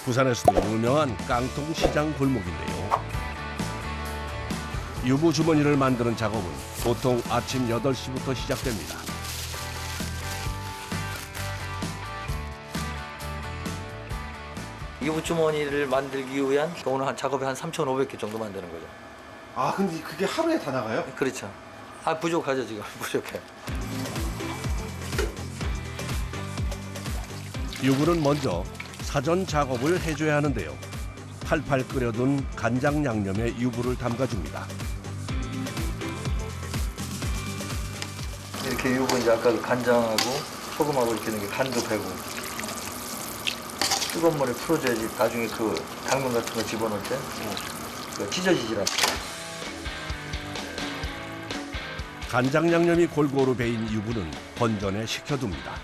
부산에서도 유명한 깡통시장 골목인데요. 유부 주머니를 만드는 작업은 보통 아침 8시부터 시작됩니다. 유부 주머니를 만들기 위한 오늘 한 작업에 한 3,500개 정도 만드는 거죠. 아, 근데 그게 하루에 다 나가요? 그렇죠. 아, 부족하죠, 지금. 부족해요. 유부는 먼저 사전 작업을 해줘야 하는데요. 팔팔 끓여둔 간장 양념에 유부를 담가줍니다. 이렇게 유부 이제 아까 그 간장하고 소금하고 이렇게 넣은 게 간도 배고 뜨거운 물에 풀어줘야지 나중에 그 당면 같은 거 집어넣을 때 찢어지질 않아요. 간장 양념이 골고루 배인 유부는 건전에 식혀둡니다.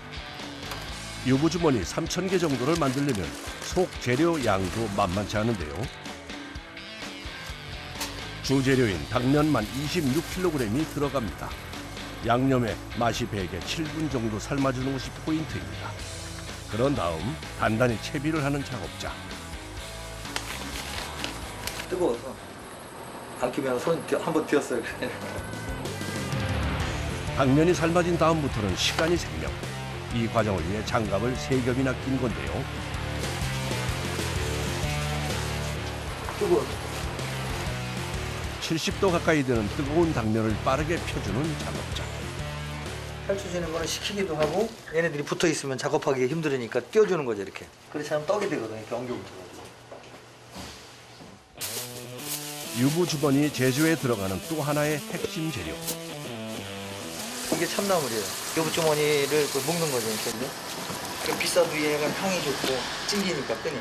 유부 주머니 3,000개 정도를 만들려면 속 재료 양도 만만치 않은데요. 주재료인 당면만 26kg이 들어갑니다. 양념에 맛이 배게 7분 정도 삶아주는 것이 포인트입니다. 그런 다음 단단히 채비를 하는 작업자. 뜨거워서 안기면 손 한번 뒤었어요. 당면이 삶아진 다음부터는 시간이 생명. 이 과정을 위해 장갑을 3겹이나 낀 건데요. 뜨거워서 70도 가까이 되는 뜨거운 당면을 빠르게 펴주는 작업자. 펼쳐지는 거는 식히기도 하고 얘네들이 붙어 있으면 작업하기 힘들으니까 띄워주는 거죠, 이렇게. 그렇지 않으면 떡이 되거든요, 이렇게 엉겨붙어가지고. 유부 주머니 제조에 들어가는 또 하나의 핵심 재료. 이게 참나물이에요. 유부 주머니를 묶는 거죠, 이렇게. 비싸도 얘가 향이 좋고 찡기니까 끈이.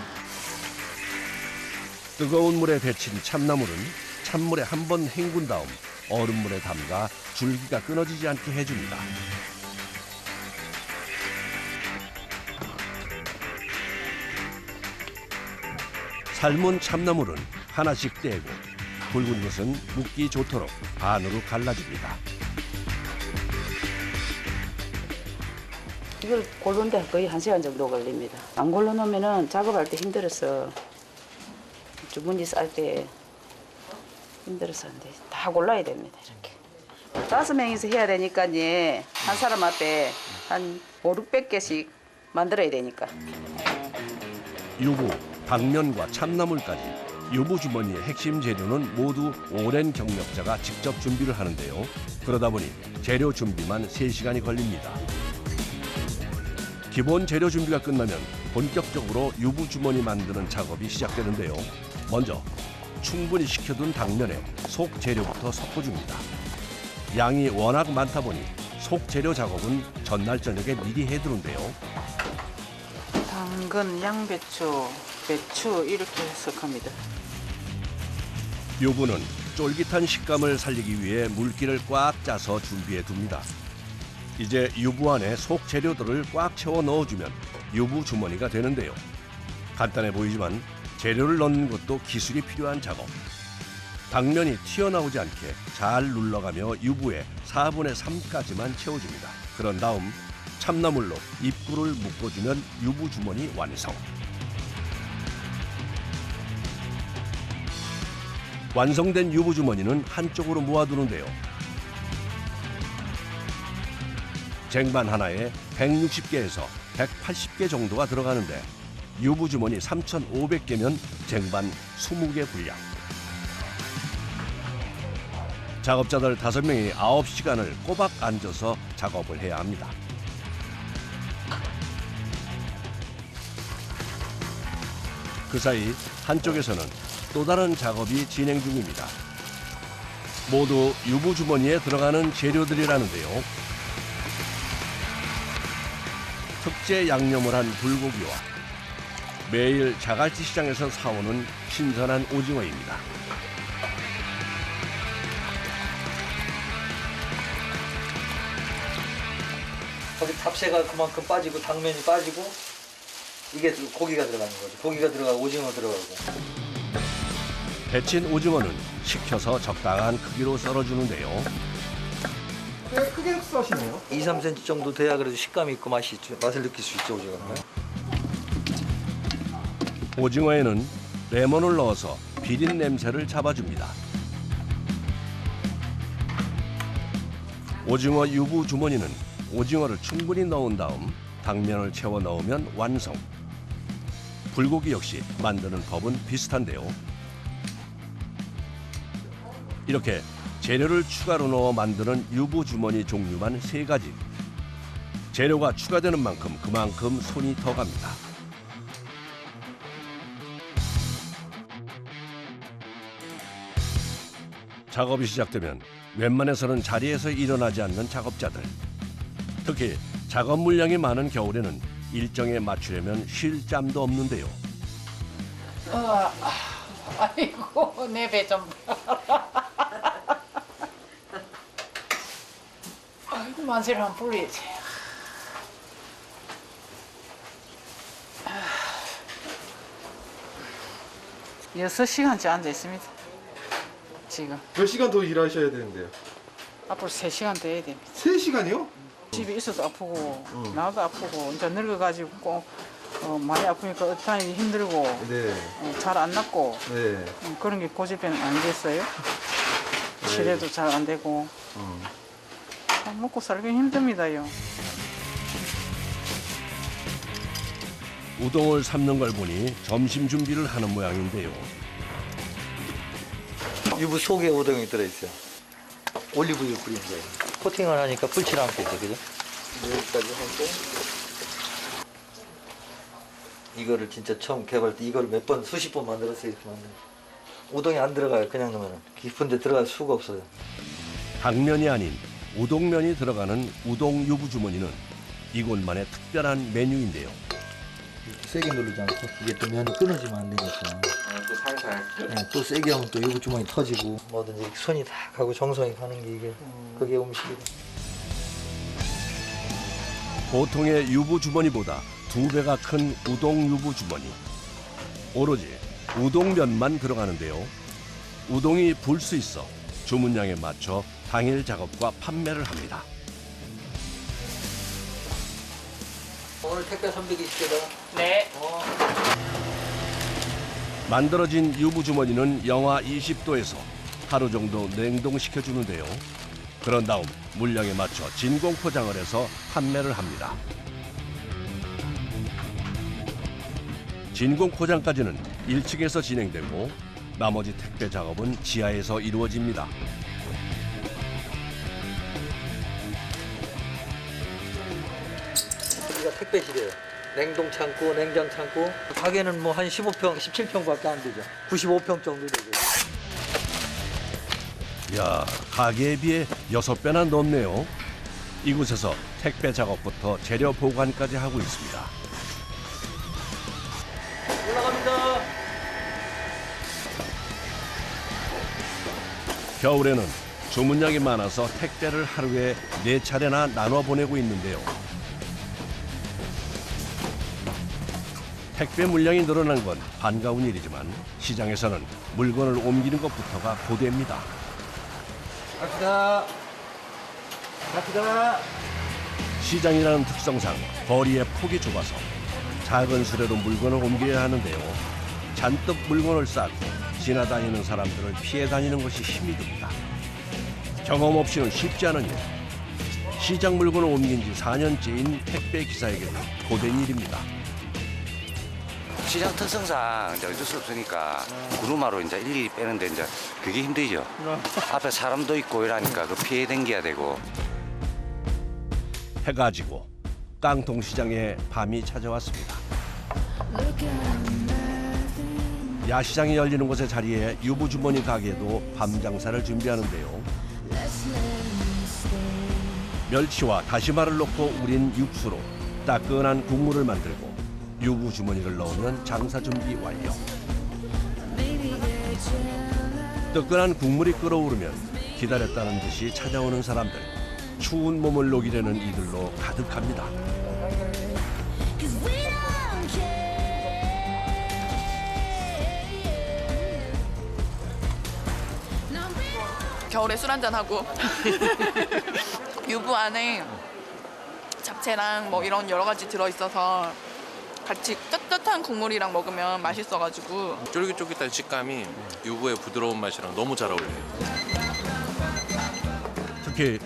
뜨거운 물에 데친 참나물은 찬물에 한 번 헹군 다음 얼음물에 담가 줄기가 끊어지지 않게 해줍니다. 삶은 참나물은 하나씩 떼고 굵은 것은 묶기 좋도록 반으로 갈라줍니다. 이걸 고르는데 거의 1시간 정도 걸립니다. 안 골라놓으면 작업할 때 힘들어서 주머니 쌀 때 힘들어서 안 돼. 다 골라야 됩니다. 이렇게. 5명이서 해야 되니까 한 사람 앞에 한 500~600개씩 만들어야 되니까. 유부, 당면과 참나물까지 유부 주머니의 핵심 재료는 모두 오랜 경력자가 직접 준비를 하는데요. 그러다 보니 재료 준비만 3시간이 걸립니다. 기본 재료 준비가 끝나면 본격적으로 유부 주머니 만드는 작업이 시작되는데요. 먼저 충분히 식혀둔 당면에 속 재료부터 섞어줍니다. 양이 워낙 많다 보니 속 재료 작업은 전날 저녁에 미리 해두는데요. 당근, 양배추, 배추 이렇게 섞습니다. 유부는 쫄깃한 식감을 살리기 위해 물기를 꽉 짜서 준비해 둡니다. 이제 유부 안에 속 재료들을 꽉 채워 넣어주면 유부 주머니가 되는데요. 간단해 보이지만 재료를 넣는 것도 기술이 필요한 작업. 당면이 튀어나오지 않게 잘 눌러가며 유부에 4분의 3까지만 채워줍니다. 그런 다음 참나물로 입구를 묶어주면 유부 주머니 완성. 완성된 유부 주머니는 한쪽으로 모아두는데요. 쟁반 하나에 160개에서 180개 정도가 들어가는데 유부 주머니 3,500개면 쟁반 20개 분량. 작업자들 5명이 9시간을 꼬박 앉아서 작업을 해야 합니다. 그 사이 한쪽에서는 또 다른 작업이 진행 중입니다. 모두 유부 주머니에 들어가는 재료들이라는데요. 특제 양념을 한 불고기와 매일 자갈치 시장에서 사오는 신선한 오징어입니다. 거기 잡채가 그만큼 빠지고 당면이 빠지고 이게 고기가 들어가는 거죠. 고기가 들어가고 오징어 들어가고. 데친 오징어는 식혀서 적당한 크기로 썰어주는데요. 꽤 크게 써시네요. 2~3cm 정도 돼야 그래도 식감이 있고 맛을 느낄 수 있죠, 오징어가. 오징어에는 레몬을 넣어서 비린 냄새를 잡아줍니다. 오징어 유부 주머니는 오징어를 충분히 넣은 다음 당면을 채워 넣으면 완성. 불고기 역시 만드는 법은 비슷한데요. 이렇게 재료를 추가로 넣어 만드는 유부 주머니 종류만 3가지. 재료가 추가되는 만큼 그만큼 손이 더 갑니다. 작업이 시작되면 웬만해서는 자리에서 일어나지 않는 작업자들. 특히 작업 물량이 많은 겨울에는 일정에 맞추려면 쉴 짬도 없는데요. 아이고 내 배 좀 아이고 만세를 한번 불러야지. 6시간째 앉아 있습니다. 지금 몇 시간 더 일하셔야 되는데요? 앞으로 3시간 더 해야 됩니다. 3시간이요? 집에 있어도 아프고 나도 아프고 이제 늙어가지고 꼭 많이 아프니까 어떠하니 힘들고 네. 잘 안 낫고 네. 그런 게 고질병 안 됐어요. 치료도 잘 안 되고 먹고 살기 힘듭니다요. 우동을 삶는 걸 보니 점심 준비를 하는 모양인데요. 유부 속에 우동이 들어있어요. 올리브유 뿌린 거예요. 코팅을 하니까 불질 않겠죠, 그죠? 여기까지 하고 이거를 진짜 처음 개발 때 이거를 몇 번, 수십 번 만들었어요. 이렇게 만들어. 우동이 안 들어가요, 그냥 넣으면. 깊은데 들어갈 수가 없어요. 당면이 아닌 우동면이 들어가는 우동 유부 주머니는 이곳만의 특별한 메뉴인데요. 세게 누르지 않고 이게 또 면이 끊어지면 안 되니까. 또 살살. 네, 또 세게 하면 또 유부 주머니 터지고 뭐든지 이렇게 손이 다 가고 정성이 가는 게 이게 그게 음식이다. 보통의 유부 주머니보다 2배가 큰 우동 유부 주머니. 오로지 우동면만 들어가는데요. 우동이 불 수 있어 주문량에 맞춰 당일 작업과 판매를 합니다. 오늘 택배 320개다. 네. 만들어진 유부 주머니는 영하 20도에서 하루 정도 냉동시켜 주는데요. 그런 다음 물량에 맞춰 진공 포장을 해서 판매를 합니다. 진공 포장까지는 1층에서 진행되고 나머지 택배 작업은 지하에서 이루어집니다. 여기가 택배실이에요. 냉동 창고, 냉장 창고. 가게는 뭐 한 15평, 17평밖에 안 되죠. 95평 정도 되죠. 야, 가게에 비해 6배나 넘네요. 이곳에서 택배 작업부터 재료 보관까지 하고 있습니다. 올라갑니다. 겨울에는 주문량이 많아서 택배를 하루에 4차례나 나눠 보내고 있는데요. 택배 물량이 늘어난 건 반가운 일이지만 시장에서는 물건을 옮기는 것부터가 고되입니다. 갑시다. 갑시다. 시장이라는 특성상 거리의 폭이 좁아서 작은 수레로 물건을 옮겨야 하는데요. 잔뜩 물건을 쌓고 지나다니는 사람들을 피해 다니는 것이 힘이 듭니다. 경험 없이는 쉽지 않은 일. 시장 물건을 옮긴 지 4년째인 택배 기사에게는 고된 일입니다. 시장 특성상 이제 어쩔 수 없으니까 구루마로 이제 일일이 빼는데 이제 그게 힘들죠. 앞에 사람도 있고 이러니까 그 피해 댕겨야 되고. 해가 지고 깡통 시장에 밤이 찾아왔습니다. 야시장이 열리는 곳의 자리에 유부주머니 가게도 밤 장사를 준비하는데요. 멸치와 다시마를 넣고 우린 육수로 따끈한 국물을 만들고 유부주머니를 넣으면 장사 준비 완료. 뜨끈한 국물이 끓어오르면 기다렸다는 듯이 찾아오는 사람들. 추운 몸을 녹이려는 이들로 가득합니다. 겨울에 술 한잔하고 유부 안에 잡채랑 뭐 이런 여러 가지 들어있어서 같이 따뜻한 국물이랑 먹으면 맛있어가지고. 쫄깃쫄깃한 식감이 유부의 부드러운 맛이랑 너무 잘 어울려요. 특히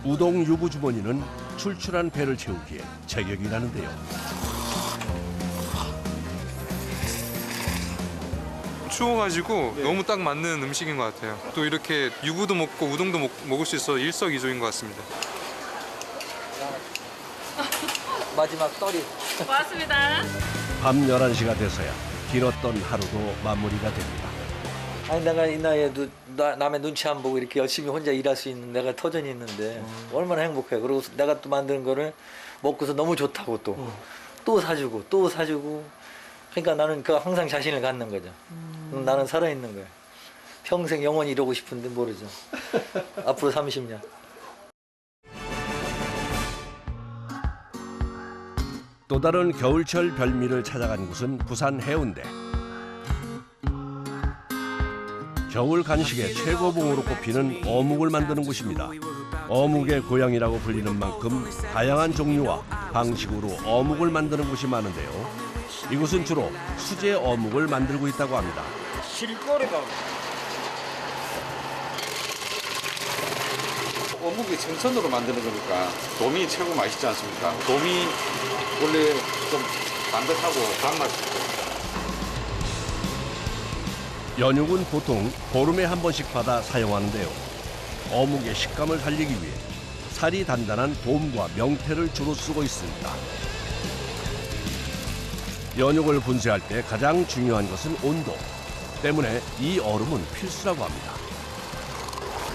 우동 유부 주머니는 출출한 배를 채우기에 제격이라는데요. 추워가지고 너무 딱 맞는 음식인 것 같아요. 또 이렇게 유부도 먹고 우동도 먹을 수 있어 일석이조인 것 같습니다. 마지막 떨이. 고맙습니다. 밤 11시가 돼서야 길었던 하루도 마무리가 됩니다. 아니 내가 이 나이에도 남의 눈치 안 보고 이렇게 열심히 혼자 일할 수 있는 내가 터전이 있는데 얼마나 행복해. 그리고 내가 또 만드는 거를 먹고서 너무 좋다고 또 사주고 또 사주고. 그러니까 나는 그 항상 자신을 갖는 거죠. 나는 살아있는 거야. 평생 영원히 이러고 싶은데 모르죠. 앞으로 30년. 또 다른 겨울철 별미를 찾아간 곳은 부산 해운대. 겨울 간식의 최고봉으로 꼽히는 어묵을 만드는 곳입니다. 어묵의 고향이라고 불리는 만큼 다양한 종류와 방식으로 어묵을 만드는 곳이 많은데요. 이곳은 주로 수제 어묵을 만들고 있다고 합니다. 실거리가 어묵이 생선으로 만드는 거니까 도미 최고 맛있지 않습니까? 도미 원래 좀 담백하고 단맛이 있고. 연육은 보통 보름에 한 번씩 받아 사용하는데요. 어묵의 식감을 살리기 위해 살이 단단한 돔과 명태를 주로 쓰고 있습니다. 연육을 분쇄할 때 가장 중요한 것은 온도 때문에 이 얼음은 필수라고 합니다.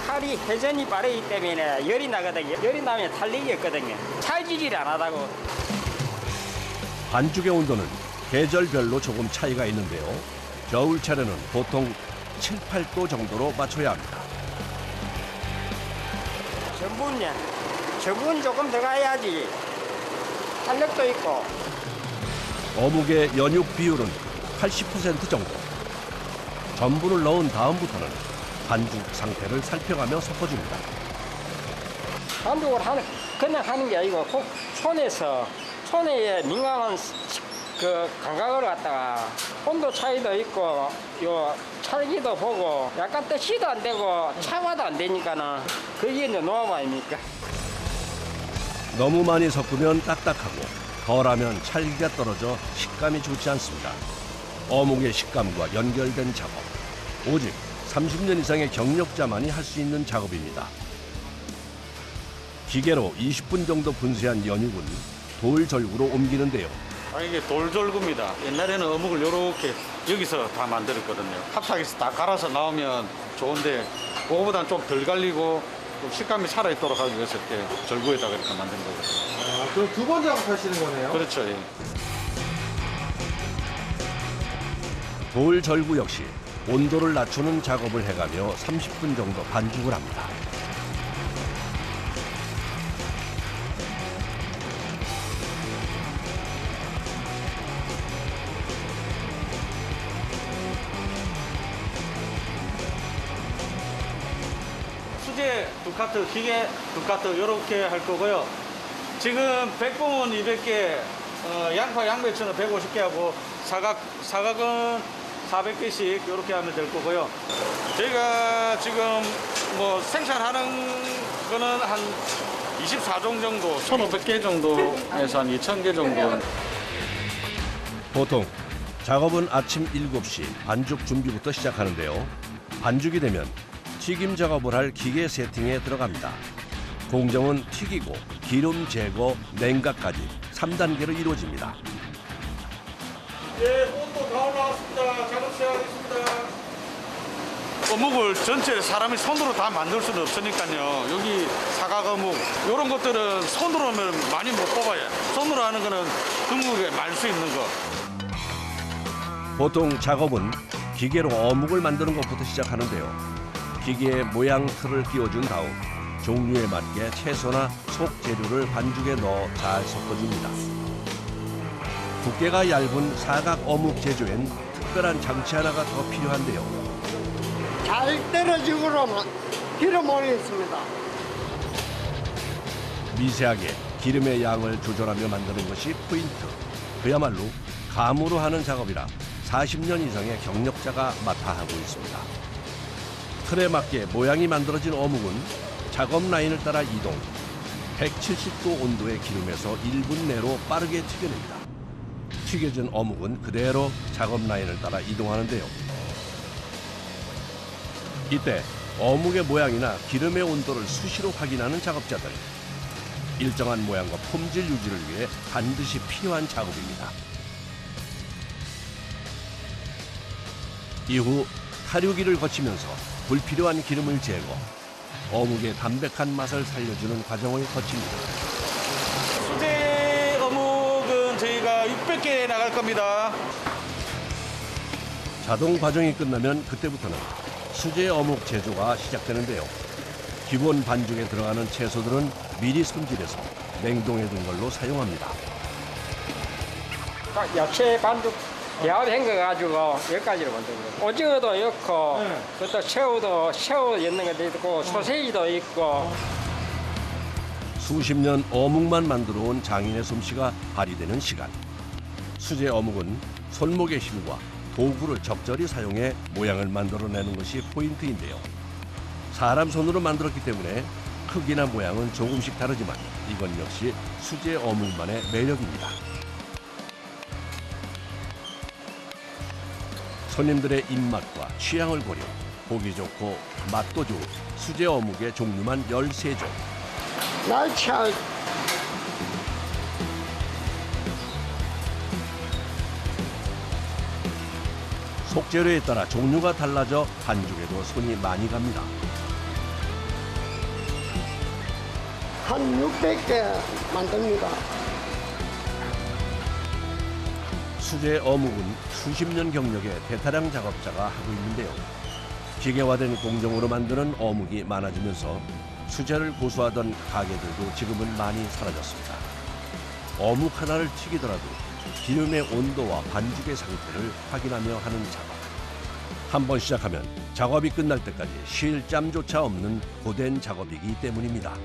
칼이 회전이 빠르기 때문에 열이 나거든요. 열이 나면 탈리기 없거든요. 찰지질 안 하다고. 반죽의 온도는 계절별로 조금 차이가 있는데요. 겨울철에는 보통 7, 8도 정도로 맞춰야 합니다. 전분 조금 들어가야지 탄력도 있고. 어묵의 연육 비율은 80% 정도. 전분을 넣은 다음부터는 반죽 상태를 살펴가며 섞어줍니다. 반죽을 그냥 하는 게 아니고 꼭 손에 민감한 그 감각을 갖다가 온도 차이도 있고 요 찰기도 보고 약간 뜨시도 안 되고 차와도 안 되니까는 그게 이제 노하우 아닙니까? 너무 많이 섞으면 딱딱하고 덜하면 찰기가 떨어져 식감이 좋지 않습니다. 어묵의 식감과 연결된 작업. 오직 30년 이상의 경력자만이 할 수 있는 작업입니다. 기계로 20분 정도 분쇄한 연육은 돌절구로 옮기는데요. 이게 돌절구입니다. 옛날에는 어묵을 이렇게 여기서 다 만들었거든요. 합작에서 다 갈아서 나오면 좋은데 그거보다는 좀 덜 갈리고 좀 식감이 살아있도록 하기 위해서 이렇게 절구에다가 이렇게 만든 거거든요. 그럼 두 번 작업하시는 거네요? 그렇죠. 예. 돌절구 역시 온도를 낮추는 작업을 해가며 30분 정도 반죽을 합니다. 수제 두 카트, 기계 두 카트 이렇게 할 거고요. 지금 백봉은 200개, 양파, 양배추는 150개 하고 사각은 400개씩 이렇게 하면 될 거고요. 저희가 지금 뭐 생산하는 거는 한 24종 정도, 1,500개 정도에서 한 2,000개 정도. 보통 작업은 아침 7시 반죽 준비부터 시작하는데요. 반죽이 되면 튀김 작업을 할 기계 세팅에 들어갑니다. 공정은 튀기고 기름 제거, 냉각까지 3단계로 이루어집니다. 예, 온도 다 올라왔습니다. 작업 시작하겠습니다. 어묵을 전체 사람이 손으로 다 만들 수는 없으니까요. 여기 사각 어묵 이런 것들은 손으로 하면 많이 못 뽑아요. 손으로 하는 거는 둥글게 말 수 있는 거. 보통 작업은 기계로 어묵을 만드는 것부터 시작하는데요. 기계에 모양 틀을 끼워준 다음 종류에 맞게 채소나 속 재료를 반죽에 넣어 잘 섞어줍니다. 두께가 얇은 사각 어묵 제조엔 특별한 장치 하나가 더 필요한데요. 잘 떨어지고로 기름 올렸습니다. 미세하게 기름의 양을 조절하며 만드는 것이 포인트. 그야말로 감으로 하는 작업이라 40년 이상의 경력자가 맡아 하고 있습니다. 틀에 맞게 모양이 만들어진 어묵은 작업 라인을 따라 이동, 170도 온도의 기름에서 1분 내로 빠르게 튀겨냅니다. 튀겨진 어묵은 그대로 작업 라인을 따라 이동하는데요. 이때 어묵의 모양이나 기름의 온도를 수시로 확인하는 작업자들. 일정한 모양과 품질 유지를 위해 반드시 필요한 작업입니다. 이후 타류기를 거치면서 불필요한 기름을 제거, 어묵의 담백한 맛을 살려주는 과정을 거칩니다. 수제 어묵은 저희가 600개 나갈 겁니다. 자동 과정이 끝나면 그때부터는 수제 어묵 제조가 시작되는데요. 기본 반죽에 들어가는 채소들은 미리 손질해서 냉동해둔 걸로 사용합니다. 야채 반죽 배합 헹궈가지고 여기까지로 만듭니다. 오징어도 넣고, 그것도 새우 있는 것도 있고, 소세지도 있고. 수십 년 어묵만 만들어 온 장인의 솜씨가 발휘되는 시간. 수제 어묵은 손목의 힘과 도구를 적절히 사용해 모양을 만들어내는 것이 포인트인데요. 사람 손으로 만들었기 때문에 크기나 모양은 조금씩 다르지만 이건 역시 수제 어묵만의 매력입니다. 손님들의 입맛과 취향을 고려 보기 좋고 맛도 좋은 수제 어묵의 종류만 13종. 날치알. 속재료에 따라 종류가 달라져 반죽에도 손이 많이 갑니다. 한 600개 만듭니다. 수제 어묵은 수십 년 경력의 베테랑 작업자가 하고 있는데요. 기계화된 공정으로 만드는 어묵이 많아지면서 수제를 고수하던 가게들도 지금은 많이 사라졌습니다. 어묵 하나를 튀기더라도 기름의 온도와 반죽의 상태를 확인하며 하는 작업. 한 번 시작하면 작업이 끝날 때까지 쉴 짬조차 없는 고된 작업이기 때문입니다.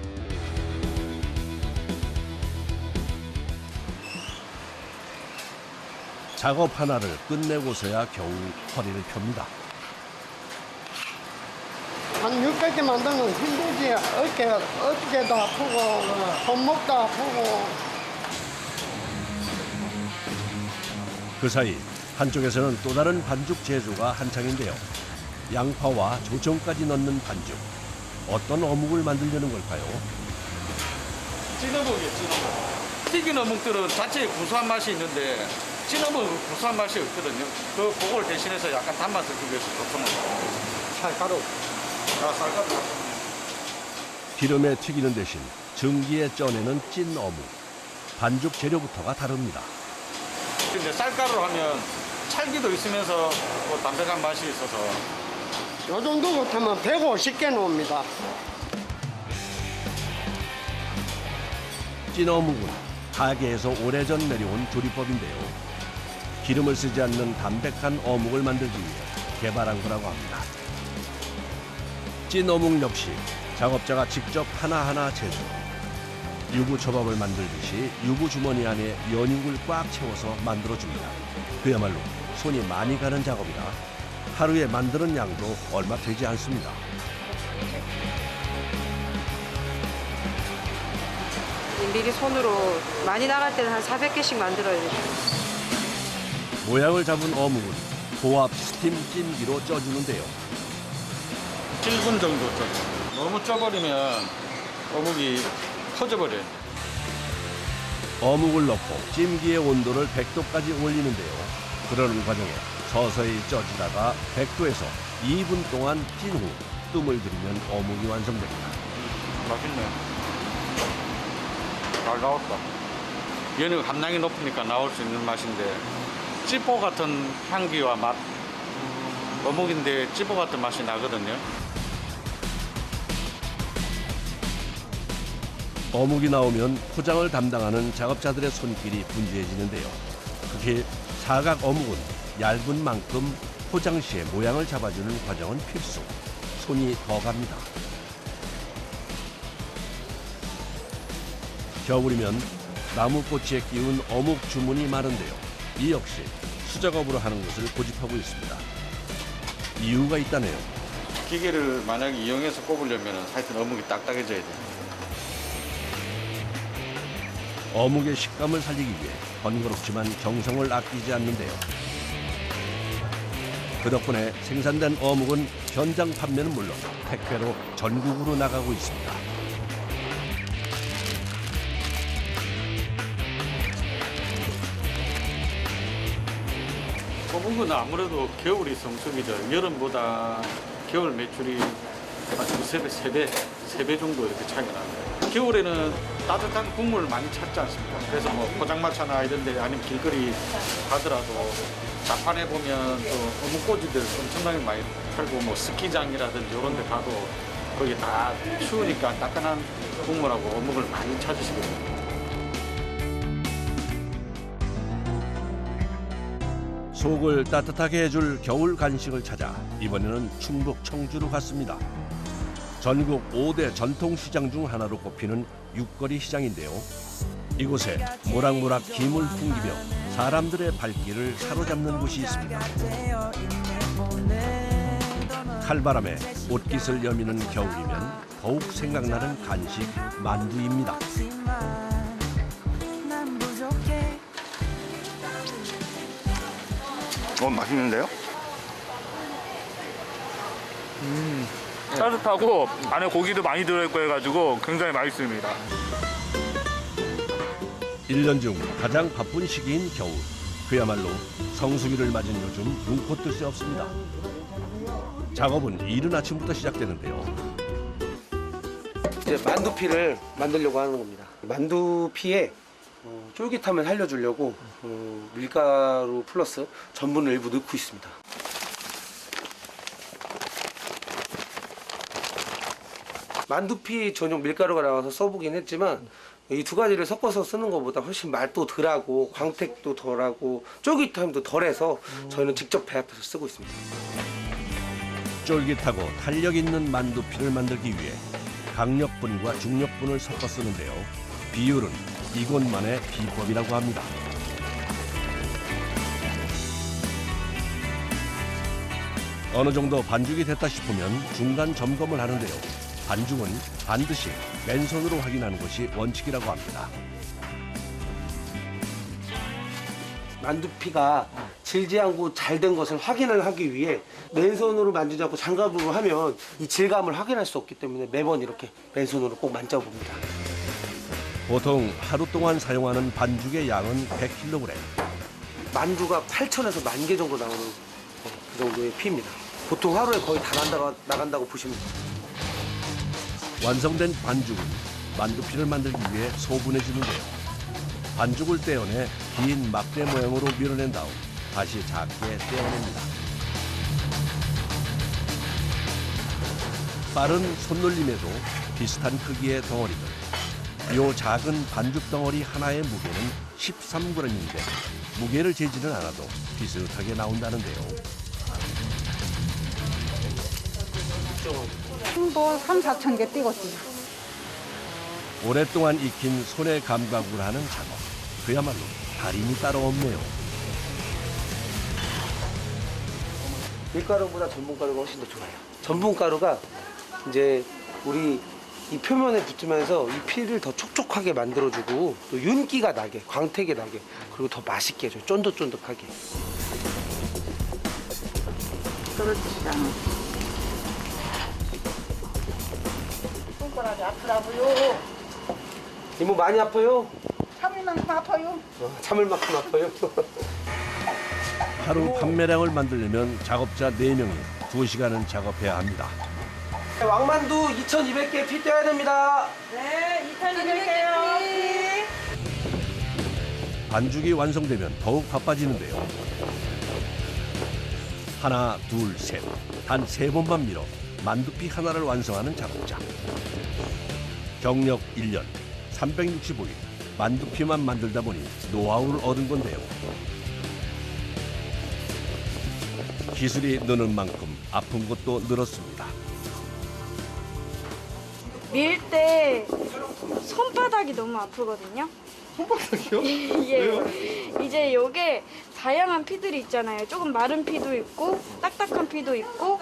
작업 하나를 끝내고서야 겨우 허리를 펴니다. 한 600개 만드는 힘들지. 어깨도 아프고, 손목도 아프고. 그 사이 한쪽에서는 또 다른 반죽 제조가 한창인데요. 양파와 조청까지 넣는 반죽. 어떤 어묵을 만들려는 걸까요? 찐어묵이에요, 찐어묵. 튀긴 어묵들은 자체에 구수한 맛이 있는데 찐어묵은 구수한 맛이 없거든요. 그걸 대신해서 약간 단맛을 주기 위해서 조청을. 쌀가루. 쌀가루. 기름에 튀기는 대신 증기에 쪄내는 찐 어묵. 반죽 재료부터가 다릅니다. 근데 쌀가루로 하면 찰기도 있으면서 뭐 담백한 맛이 있어서. 요 정도 못하면 150개 놓습니다. 찐 어묵은 가게에서 오래전 내려온 조리법인데요. 기름을 쓰지 않는 담백한 어묵을 만들기 위해 개발한 거라고 합니다. 찐 어묵 역시 작업자가 직접 하나하나 제조. 유부초밥을 만들듯이 유부 주머니 안에 연육을 꽉 채워서 만들어줍니다. 그야말로 손이 많이 가는 작업이라 하루에 만드는 양도 얼마 되지 않습니다. 미리 손으로 많이 나갈 때는 한 400개씩 만들어야 돼요. 모양을 잡은 어묵은 고압 스팀 찜기로 쪄주는데요. 7분 정도 쪄. 너무 쪄버리면 어묵이 터져버려요. 어묵을 넣고 찜기의 온도를 100도까지 올리는데요. 그러는 과정에 서서히 쪄지다가 100도에서 2분 동안 찐 후 뜸을 들이면 어묵이 완성됩니다. 맛있네. 잘 나왔다. 얘는 함량이 높으니까 나올 수 있는 맛인데 찌뽀 같은 향기와 맛. 어묵인데 찌뽀 같은 맛이 나거든요. 어묵이 나오면 포장을 담당하는 작업자들의 손길이 분주해지는데요. 특히 사각 어묵은 얇은 만큼 포장 시에 모양을 잡아주는 과정은 필수. 손이 더 갑니다. 겨울이면 나무꽃에 끼운 어묵 주문이 많은데요. 이 역시 수작업으로 하는 것을 고집하고 있습니다. 이유가 있다네요. 기계를 만약에 이용해서 꼽으려면 하여튼 어묵이 딱딱해져야 돼요. 어묵의 식감을 살리기 위해 번거롭지만 정성을 아끼지 않는데요. 그 덕분에 생산된 어묵은 현장 판매는 물론 택배로 전국으로 나가고 있습니다. 어묵은 아무래도 겨울이 성수기죠. 여름보다 겨울 매출이 한 두세 배, 세 배 정도 이렇게 차이가 나요. 겨울에는 따뜻한 국물을 많이 찾지 않습니까? 그래서 뭐 포장마차나 이런 데 아니면 길거리 가더라도 자판에 보면 또 어묵꼬지들 엄청나게 많이 팔고 뭐 스키장이라든지 이런 데 가도 거기 다 추우니까 따끈한 국물하고 어묵을 많이 찾으시거든요. 속을 따뜻하게 해줄 겨울 간식을 찾아 이번에는 충북 청주로 갔습니다. 전국 5대 전통시장 중 하나로 꼽히는 육거리 시장인데요. 이곳에 모락모락 김을 풍기며 사람들의 발길을 사로잡는 곳이 있습니다. 칼바람에 옷깃을 여미는 겨울이면 더욱 생각나는 간식 만두입니다. 맛있는데요? 따뜻하고 안에 고기도 많이 들어있고 해가지고 굉장히 맛있습니다. 1년 중 가장 바쁜 시기인 겨울. 그야말로 성수기를 맞은 요즘 눈코 뜰 새 없습니다. 작업은 이른 아침부터 시작되는데요. 이제 만두피를 만들려고 하는 겁니다. 만두피에 쫄깃함을 살려주려고 밀가루 플러스 전분을 일부 넣고 있습니다. 만두피 전용 밀가루가 나와서 써보긴 했지만 이 두 가지를 섞어서 쓰는 것보다 훨씬 맛도 덜하고 광택도 덜하고 쫄깃함도 덜해서 저희는 직접 배합해서 쓰고 있습니다. 쫄깃하고 탄력 있는 만두피를 만들기 위해 강력분과 중력분을 섞어 쓰는데요. 비율은 이곳만의 비법이라고 합니다. 어느 정도 반죽이 됐다 싶으면 중간 점검을 하는데요. 반죽은 반드시 맨손으로 확인하는 것이 원칙이라고 합니다. 만두피가 질지 않고 잘 된 것을 확인을 하기 위해 맨손으로 만지지 않고 장갑으로 하면 이 질감을 확인할 수 없기 때문에 매번 이렇게 맨손으로 꼭 만져봅니다. 보통 하루 동안 사용하는 반죽의 양은 100kg. 만두가 8,000에서 10,000개 정도 나오는 그 정도의 피입니다. 보통 하루에 거의 다 나간다고 보시면 됩니다. 완성된 반죽은 만두피를 만들기 위해 소분해주는데요. 반죽을 떼어내 긴 막대 모양으로 밀어낸 다음 다시 작게 떼어냅니다. 빠른 손놀림에도 비슷한 크기의 덩어리들. 이 작은 반죽 덩어리 하나의 무게는 13g인데 무게를 재지는 않아도 비슷하게 나온다는데요. 뭐 3-4천 개 띄웠지. 오랫동안 익힌 손의 감각으로 하는 작업. 그야말로 달인이 따로 없네요. 밀가루보다 전분가루가 훨씬 더 좋아요. 전분가루가 이제 우리 이 표면에 붙으면서 이 피를 더 촉촉하게 만들어주고 또 윤기가 나게, 광택이 나게, 그리고 더 맛있게 해줘요. 쫀득쫀득하게. 떨어지지 않아. 손가락이 아프다고요. 이모 많이 아파요? 참을 만큼 아파요. 참을 만큼 아파요? 하루 판매량을 만들려면 작업자 4명이 2시간은 작업해야 합니다. 왕만두 2,200개 피 떼야 됩니다. 네, 2,200개요. 반죽이 완성되면 더욱 바빠지는데요. 하나, 둘, 셋. 단 3번만 밀어 만두피 하나를 완성하는 작업자. 경력 1년, 365일. 만두피만 만들다 보니 노하우를 얻은 건데요. 기술이 느는 만큼 아픈 것도 늘었습니다. 밀 때 손바닥이 너무 아프거든요. 손바닥이요? 예. 이제 요게 다양한 피들이 있잖아요. 조금 마른 피도 있고 딱딱한 피도 있고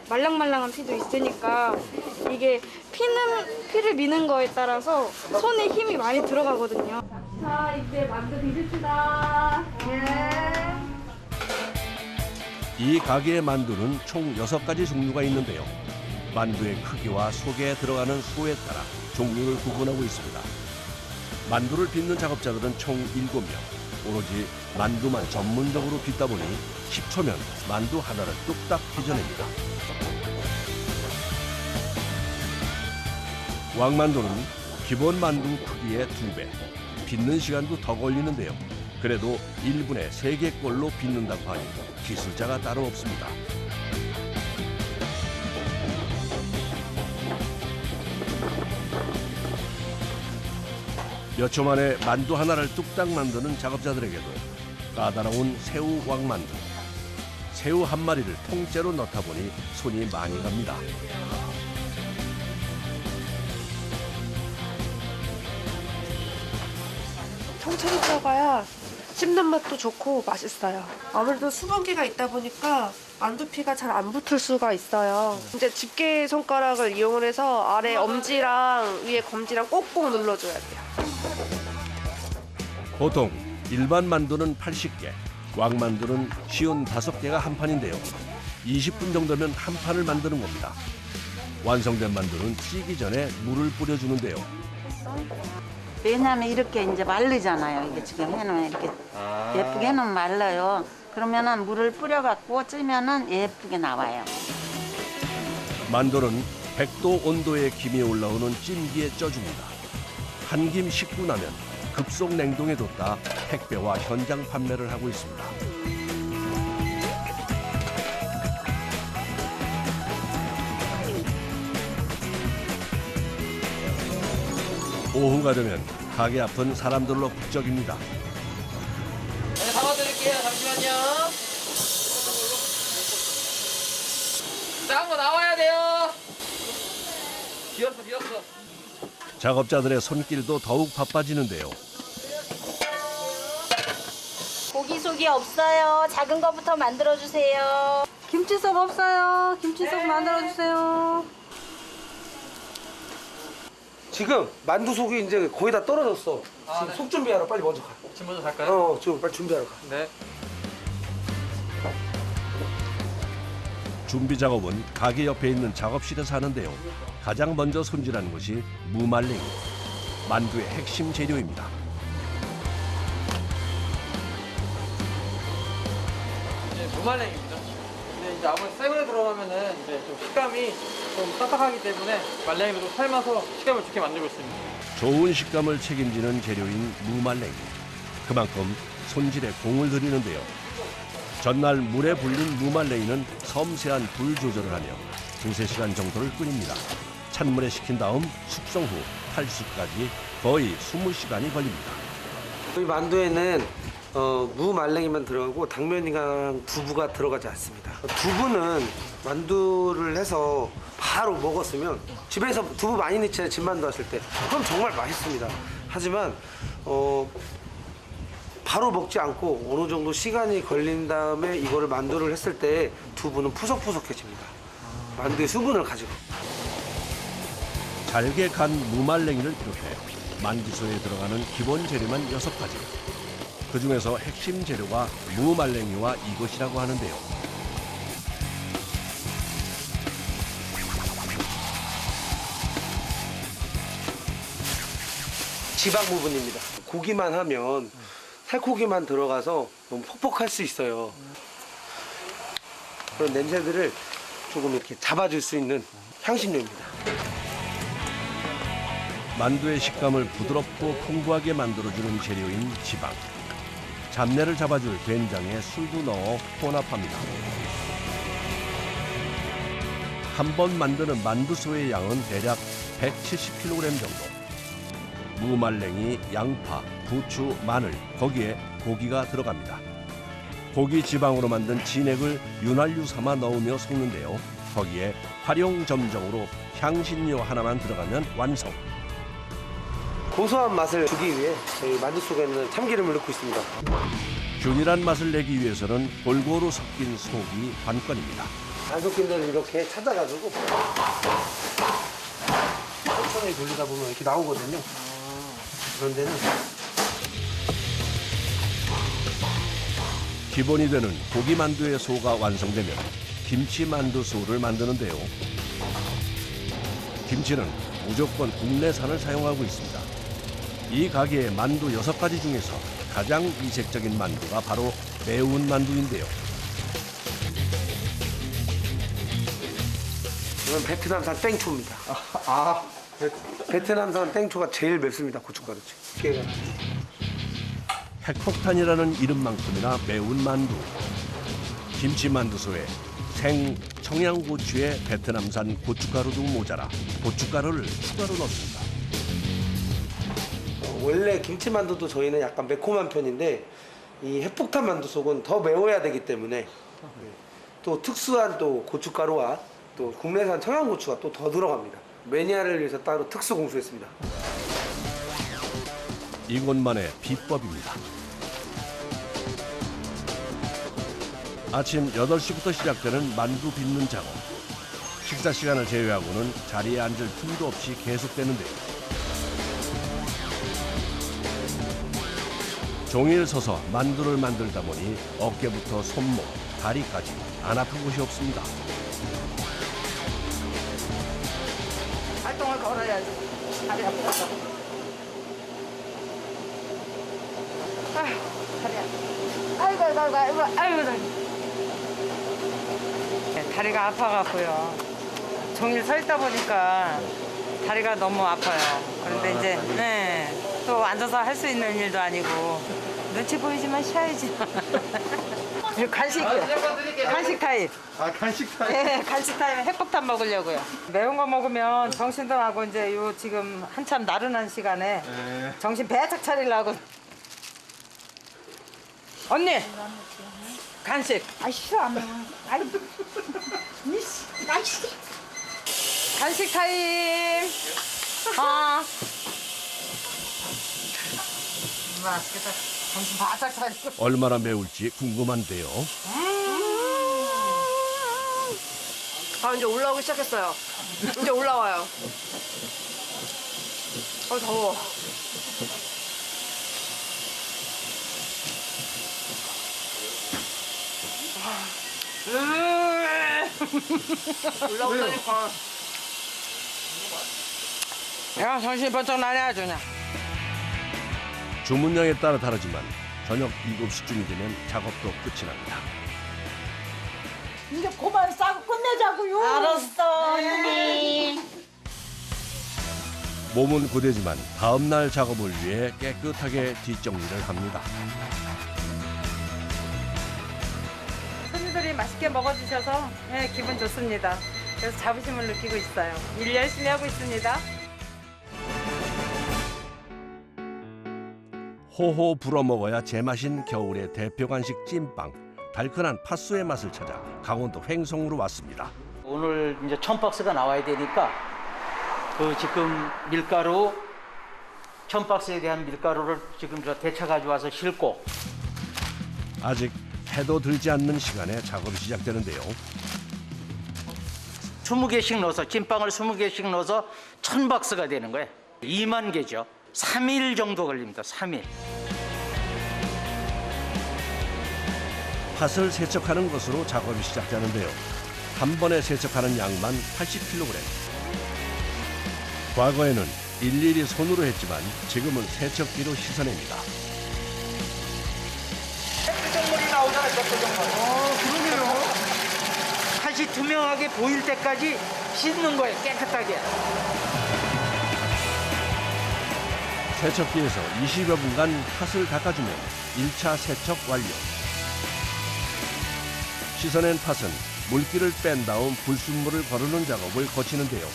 말랑말랑한 피도 있으니까 이게 피를 미는 거에 따라서 손에 힘이 많이 들어가거든요. 자, 이제 만두 빚읍시다. 예. 이 가게의 만두는 총 6가지 종류가 있는데요. 만두의 크기와 속에 들어가는 수에 따라 종류를 구분하고 있습니다. 만두를 빚는 작업자들은 총 7명. 오로지 만두만 전문적으로 빚다 보니 10초면 만두 하나를 뚝딱 빚어냅니다. 왕만두는 기본 만두 크기의 2배. 빚는 시간도 더 걸리는데요. 그래도 1분에 3개꼴로 빚는다고 하니 기술자가 따로 없습니다. 몇 초 만에 만두 하나를 뚝딱 만드는 작업자들에게도 까다로운 새우 왕만두. 새우 한 마리를 통째로 넣다 보니 손이 많이 갑니다. 천천히 쪄봐야 씹는 맛도 좋고 맛있어요. 아무래도 수분기가 있다 보니까 만두피가 잘 안 붙을 수가 있어요. 이제 집게 손가락을 이용을 해서 아래 엄지랑 위에 검지랑 꼭꼭 눌러줘야 돼요. 보통 일반 만두는 80개, 왕만두는 55개가 한 판인데요. 20분 정도면 한 판을 만드는 겁니다. 완성된 만두는 찌기 전에 물을 뿌려주는데요. 왜냐하면 이렇게 이제 마르잖아요. 이게 지금 해놓으면 이렇게 예쁘게 해놓으면 말라요. 그러면은 물을 뿌려갖고 찌면은 예쁘게 나와요. 만두는 100도 온도의 김이 올라오는 찜기에 쪄줍니다. 한 김 식고 나면 급속 냉동에 뒀다 택배와 현장 판매를 하고 있습니다. 오후가 되면 가게 앞은 사람들로 북적입니다. 네, 담아드릴게요. 잠시만요. 작은 거 나와야 돼요. 비었어. 작업자들의 손길도 더욱 바빠지는데요. 고기 속이 없어요. 작은 거부터 만들어주세요. 김치속 없어요. 김치속 만들어주세요. 지금 만두 속이 이제 거의 다 떨어졌어. 지금 속 준비하러 빨리 먼저 가. 지금 먼저 갈까요? 지금 빨리 준비하러 가. 네. 준비 작업은 가게 옆에 있는 작업실에서 하는데요. 가장 먼저 손질하는 것이 무말랭이, 만두의 핵심 재료입니다. 네, 무말랭이입니다. 근데 이제 아무래도 생으로 들어가면은 이제 좀 식감이 좀 딱딱하기 때문에 말랭이로 좀 삶아서 식감을 좋게 만들고 있습니다. 좋은 식감을 책임지는 재료인 무말랭이. 그만큼 손질에 공을 들이는데요. 전날 물에 불린 무말랭이는 섬세한 불 조절을 하며 2~3시간 정도를 끓입니다. 찬물에 식힌 다음 숙성 후 탈수까지 거의 20시간이 걸립니다. 이 만두에는 무말랭이만 들어가고 당면이랑 두부가 들어가지 않습니다. 두부는 만두를 해서 바로 먹었으면 집에서 두부 많이 넣잖아요. 집만두 하실 때. 그럼 정말 맛있습니다. 하지만 바로 먹지 않고 어느 정도 시간이 걸린 다음에 이거를 만두를 했을 때 두부는 푸석푸석해집니다. 만두의 수분을 가지고. 잘게 간 무말랭이를 비롯해 만두소에 들어가는 기본 재료만 6가지. 그중에서 핵심 재료가 무말랭이와 이것이라고 하는데요. 지방 부분입니다. 고기만 하면 살코기만 들어가서 너무 퍽퍽할 수 있어요. 그런 냄새들을 조금 이렇게 잡아줄 수 있는 향신료입니다. 만두의 식감을 부드럽고 풍부하게 만들어주는 재료인 지방. 잡내를 잡아줄 된장에 술도 넣어 혼합합니다. 한 번 만드는 만두소의 양은 대략 170kg 정도. 무말랭이, 양파, 부추, 마늘, 거기에 고기가 들어갑니다. 고기 지방으로 만든 진액을 윤활유 삼아 넣으며 섞는데요. 거기에 활용점정으로 향신료 하나만 들어가면 완성. 고소한 맛을 주기 위해 저희 만두 속에는 참기름을 넣고 있습니다. 균일한 맛을 내기 위해서는 골고루 섞인 속이 관건입니다. 안 섞인 데는 이렇게 찾아가지고 천천히 돌리다 보면 이렇게 나오거든요. 그런 데는 기본이 되는 고기 만두의 소가 완성되면 김치 만두 소를 만드는데요. 김치는 무조건 국내산을 사용하고 있습니다. 이 가게의 만두 6가지 중에서 가장 이색적인 만두가 바로 매운 만두인데요. 이건 베트남산 땡초입니다. 베트남산 땡초가 제일 맵습니다. 고춧가루죠. 핵폭탄이라는 이름만큼이나 매운 만두. 김치 만두소에 생 청양고추에 베트남산 고춧가루도 모자라 고춧가루를 추가로 넣습니다. 원래 김치만두도 저희는 약간 매콤한 편인데 이 핵폭탄 만두 속은 더 매워야 되기 때문에 또 특수한 또 고춧가루와 또 국내산 청양고추가 또 더 들어갑니다. 매니아를 위해서 따로 특수 공수했습니다. 이곳만의 비법입니다. 아침 8시부터 시작되는 만두 빚는 작업. 식사 시간을 제외하고는 자리에 앉을 틈도 없이 계속되는데요. 종일 서서 만두를 만들다 보니 어깨부터 손목, 다리까지 안 아픈 곳이 없습니다. 활동을 걸어야지. 다리 아프다. 아휴, 다리 아프다. 아이고. 다리가 아파갖고요. 종일 서 있다 보니까 다리가 너무 아파요. 그런데 이제 또 앉아서 할 수 있는 일도 아니고 눈치 보이지만 쉬어야지. 간식이요. 간식 타임. 간식 타임? 네, 간식 타임 핵폭탄 먹으려고요. 매운 거 먹으면 정신도 나고 이제 요 지금 한참 나른한 시간에 정신 배짝 차리려고. 언니! 간식. 아 싫어 안 먹어. 아이, 아이씨. 간식 타임. 맛있겠다. 정신 바짝 차리고. 얼마나 매울지 궁금한데요. 아 이제 올라오기 시작했어요. 이제 올라와요. 더워. 올라오니까. 야, 정신 번쩍 나네 아주 그냥. 주문량에 따라 다르지만 저녁 7시쯤이 되면 작업도 끝이 납니다. 이제 그만 싸고 끝내자고요. 알았어, 언니. 몸은 고되지만 다음 날 작업을 위해 깨끗하게 뒷정리를 합니다. 손님들이 맛있게 먹어주셔서 기분 좋습니다. 그래서 자부심을 느끼고 있어요. 일 열심히 하고 있습니다. 호호 불어 먹어야 제맛인 겨울의 대표 간식 찐빵. 달큰한 팥소의 맛을 찾아 강원도 횡성으로 왔습니다. 오늘 이제 1000박스가 나와야 되니까 그 지금 밀가루 1000박스에 대한 밀가루를 지금 저 대차 가져와서 싣고 아직 해도 들지 않는 시간에 작업이 시작되는데요. 20개씩 넣어서 찐빵을 20개씩 넣어서 1000박스가 되는 거예요. 2만 개죠. 3일 정도 걸립니다. 3일. 팥을 세척하는 것으로 작업이 시작되는데요. 한 번에 세척하는 양만 80kg. 과거에는 일일이 손으로 했지만 지금은 세척기로 씻어냅니다. 깨끗정물이 나오잖아요. 깨끗정물. 그러네요. 팥이 투명하게 보일 때까지 씻는 거예요. 깨끗하게. 세척기에서 20여 분간 팥을 닦아주면 1차 세척 완료. 씻어낸 팥은 물기를 뺀 다음 불순물을 거르는 작업을 거치는데요.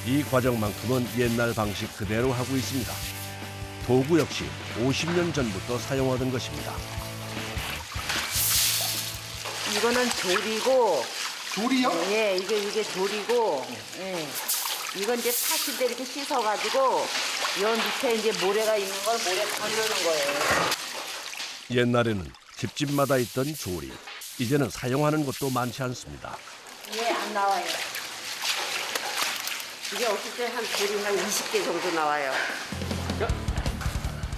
이 과정만큼은 옛날 방식 그대로 하고 있습니다. 도구 역시 50년 전부터 사용하던 것입니다. 이거는 조리고. 조리요? 예, 이게 조리고. 예. 이건 이제 팥인데 이렇게 씻어가지고 요 밑에 이제 모래가 있는 걸 모래 건드는 거예요. 옛날에는 집집마다 있던 조리. 이제는 사용하는 것도 많지 않습니다. 예, 안 나와요. 이게 없을 때 한 조리 한 20개 정도 나와요.